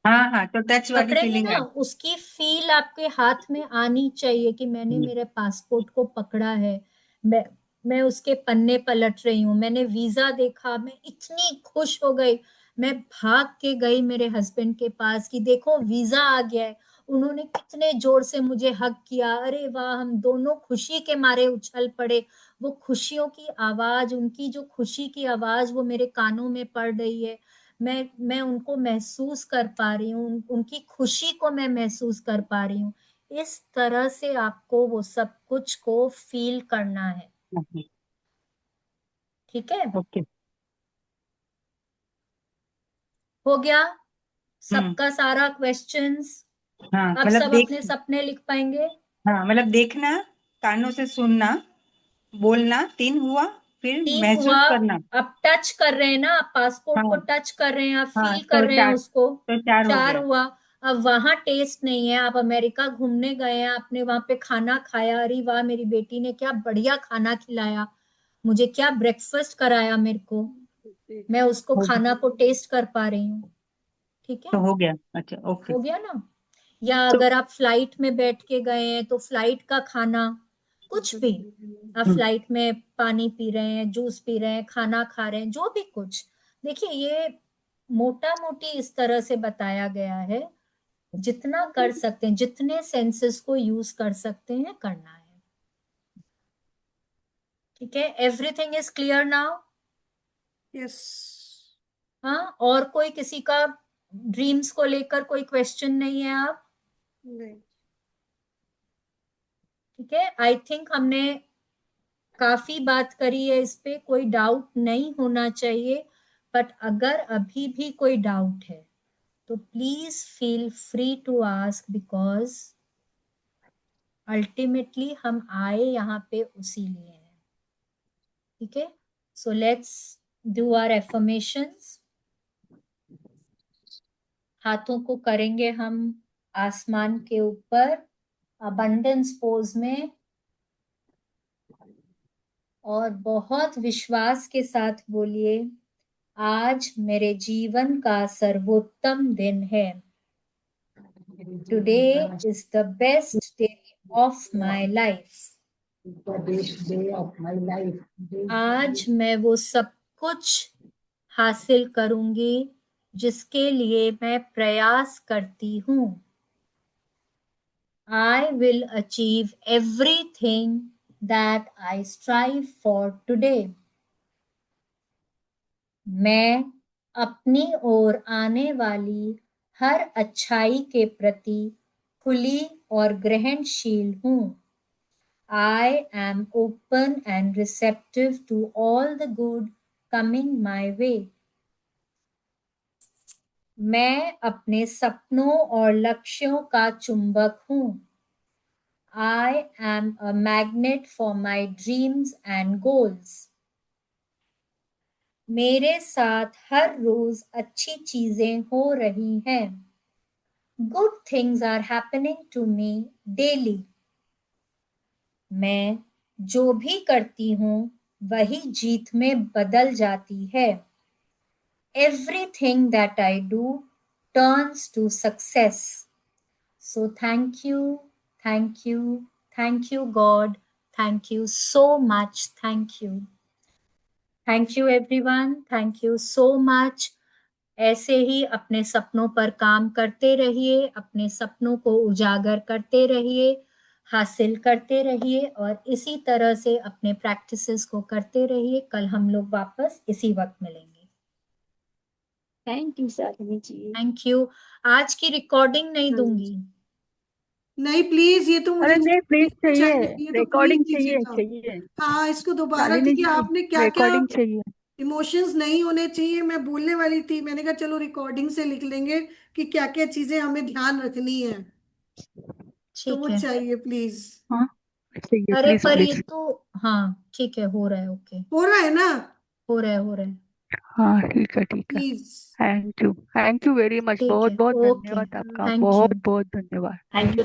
[SPEAKER 10] हाँ हाँ, तो टच वाली
[SPEAKER 1] पकड़ेंगे
[SPEAKER 10] फीलिंग
[SPEAKER 1] ना,
[SPEAKER 10] है।
[SPEAKER 1] उसकी फील आपके हाथ में आनी चाहिए कि मैंने मेरे पासपोर्ट को पकड़ा है, मैं उसके पन्ने पलट रही हूँ, मैंने वीजा देखा, मैं इतनी खुश हो गई। मैं भाग के गई मेरे हस्बैंड के पास कि देखो वीजा आ गया है। उन्होंने कितने जोर से मुझे हग किया, अरे वाह, हम दोनों खुशी के मारे उछल पड़े। वो खुशियों की आवाज, उनकी जो खुशी की आवाज वो मेरे कानों में पड़ रही है। मैं उनको महसूस कर पा रही हूँ, उनकी खुशी को मैं महसूस कर पा रही हूँ। इस तरह से आपको वो सब कुछ को फील करना है। ठीक है,
[SPEAKER 10] ओके।
[SPEAKER 1] हो गया
[SPEAKER 10] हम्म।
[SPEAKER 1] सबका सारा क्वेश्चंस?
[SPEAKER 10] हाँ
[SPEAKER 1] अब
[SPEAKER 10] मतलब
[SPEAKER 1] सब
[SPEAKER 10] देख,
[SPEAKER 1] अपने सपने लिख पाएंगे?
[SPEAKER 10] हाँ मतलब देखना, कानों से सुनना, बोलना, 3 हुआ, फिर
[SPEAKER 1] 3 हुआ।
[SPEAKER 10] महसूस करना।
[SPEAKER 1] अब टच कर रहे हैं ना, आप पासपोर्ट को
[SPEAKER 10] हाँ
[SPEAKER 1] टच कर रहे हैं, आप
[SPEAKER 10] हाँ,
[SPEAKER 1] फील कर रहे हैं उसको।
[SPEAKER 10] तो 4 हो
[SPEAKER 1] 4
[SPEAKER 10] गया।
[SPEAKER 1] हुआ। अब वहां टेस्ट नहीं है, आप अमेरिका घूमने गए हैं, आपने वहां पे खाना खाया, अरे वाह मेरी बेटी ने क्या बढ़िया खाना खिलाया, मुझे क्या ब्रेकफास्ट कराया मेरे को, मैं उसको
[SPEAKER 10] हो,
[SPEAKER 1] खाना को टेस्ट कर पा रही हूँ। ठीक
[SPEAKER 10] तो
[SPEAKER 1] है,
[SPEAKER 10] हो गया। अच्छा ओके।
[SPEAKER 1] हो गया ना? या
[SPEAKER 10] तो
[SPEAKER 1] अगर आप फ्लाइट में बैठ के गए हैं तो फ्लाइट का खाना, कुछ भी, आप
[SPEAKER 10] हम्म,
[SPEAKER 1] फ्लाइट में पानी पी रहे हैं, जूस पी रहे हैं, खाना खा रहे हैं, जो भी कुछ, देखिए ये मोटा मोटी इस तरह से बताया गया है। जितना कर सकते हैं, जितने सेंसेस को यूज कर सकते हैं करना है। ठीक है, everything is clear now?
[SPEAKER 9] Yes.
[SPEAKER 1] हाँ, और कोई किसी का ड्रीम्स को लेकर कोई क्वेश्चन नहीं है आप?
[SPEAKER 9] नहीं।
[SPEAKER 1] ठीक है, आई थिंक हमने काफी बात करी है इस पे, कोई डाउट नहीं होना चाहिए। बट अगर अभी भी कोई डाउट है तो please feel free to ask, because ultimately हम आए यहाँ पे उसी लिए हैं। ठीक है, so let's do our affirmations. हाथों को करेंगे हम आसमान के ऊपर अबंडेंस पोज में, और बहुत विश्वास के साथ बोलिए, आज मेरे जीवन का सर्वोत्तम दिन है। Today is the best day of my life. आज मैं वो सब कुछ हासिल करूंगी जिसके लिए मैं प्रयास करती हूँ। I will achieve everything that I strive for today. मैं अपनी ओर आने वाली हर अच्छाई के प्रति खुली और ग्रहणशील हूँ। I am open and receptive to all the good coming my way. मैं अपने सपनों और लक्ष्यों का चुंबक हूँ। I am a magnet for my dreams and goals. मेरे साथ हर रोज अच्छी चीजें हो रही हैं। Good things are happening to me daily. मैं जो भी करती हूँ वही जीत में बदल जाती है। Everything that I do turns to success. So thank you, thank you, thank you, God. Thank you so much. Thank you. Thank you, everyone. Thank you so much. ऐसे ही अपने सपनों पर काम करते रहिए, अपने सपनों को उजागर करते रहिए, हासिल करते रहिए और इसी तरह से अपने प्रैक्टिसेस को करते रहिए। कल हम लोग वापस इसी वक्त मिलेंगे।
[SPEAKER 11] Thank you Shalini ji.
[SPEAKER 1] Thank you. आज की रिकॉर्डिंग नहीं
[SPEAKER 9] हाँ जी।
[SPEAKER 1] दूंगी।
[SPEAKER 9] नहीं प्लीज, ये तो मुझे
[SPEAKER 4] अरे नहीं प्लीज चाहिए,
[SPEAKER 9] ये तो
[SPEAKER 4] रिकॉर्डिंग
[SPEAKER 9] प्लीज
[SPEAKER 4] चाहिए
[SPEAKER 9] दीजिएगा।
[SPEAKER 4] चाहिए
[SPEAKER 9] हाँ, इसको दोबारा,
[SPEAKER 4] शालिनी
[SPEAKER 9] क्योंकि
[SPEAKER 4] जी,
[SPEAKER 9] आपने क्या क्या
[SPEAKER 4] रिकॉर्डिंग चाहिए।
[SPEAKER 9] इमोशंस नहीं होने चाहिए। मैं बोलने वाली थी, मैंने कहा चलो रिकॉर्डिंग से लिख लेंगे कि क्या क्या चीजें हमें ध्यान रखनी है, तो वो
[SPEAKER 1] ठीक है।
[SPEAKER 9] चाहिए प्लीज।
[SPEAKER 4] हाँ चाहिए,
[SPEAKER 1] अरे
[SPEAKER 4] प्लीज
[SPEAKER 1] पर ये
[SPEAKER 4] प्लीज।
[SPEAKER 1] तो, हाँ ठीक है, हो रहा है। ओके,
[SPEAKER 9] हो रहा है ना?
[SPEAKER 1] हो रहा है, हो रहा है।
[SPEAKER 4] हाँ ठीक है ठीक है।
[SPEAKER 9] Please.
[SPEAKER 4] Thank you very much,
[SPEAKER 1] ठीक
[SPEAKER 4] बहुत
[SPEAKER 1] है,
[SPEAKER 4] बहुत
[SPEAKER 1] ओके,
[SPEAKER 4] धन्यवाद आपका,
[SPEAKER 1] थैंक यू।
[SPEAKER 4] बहुत बहुत धन्यवाद।
[SPEAKER 11] Thank you.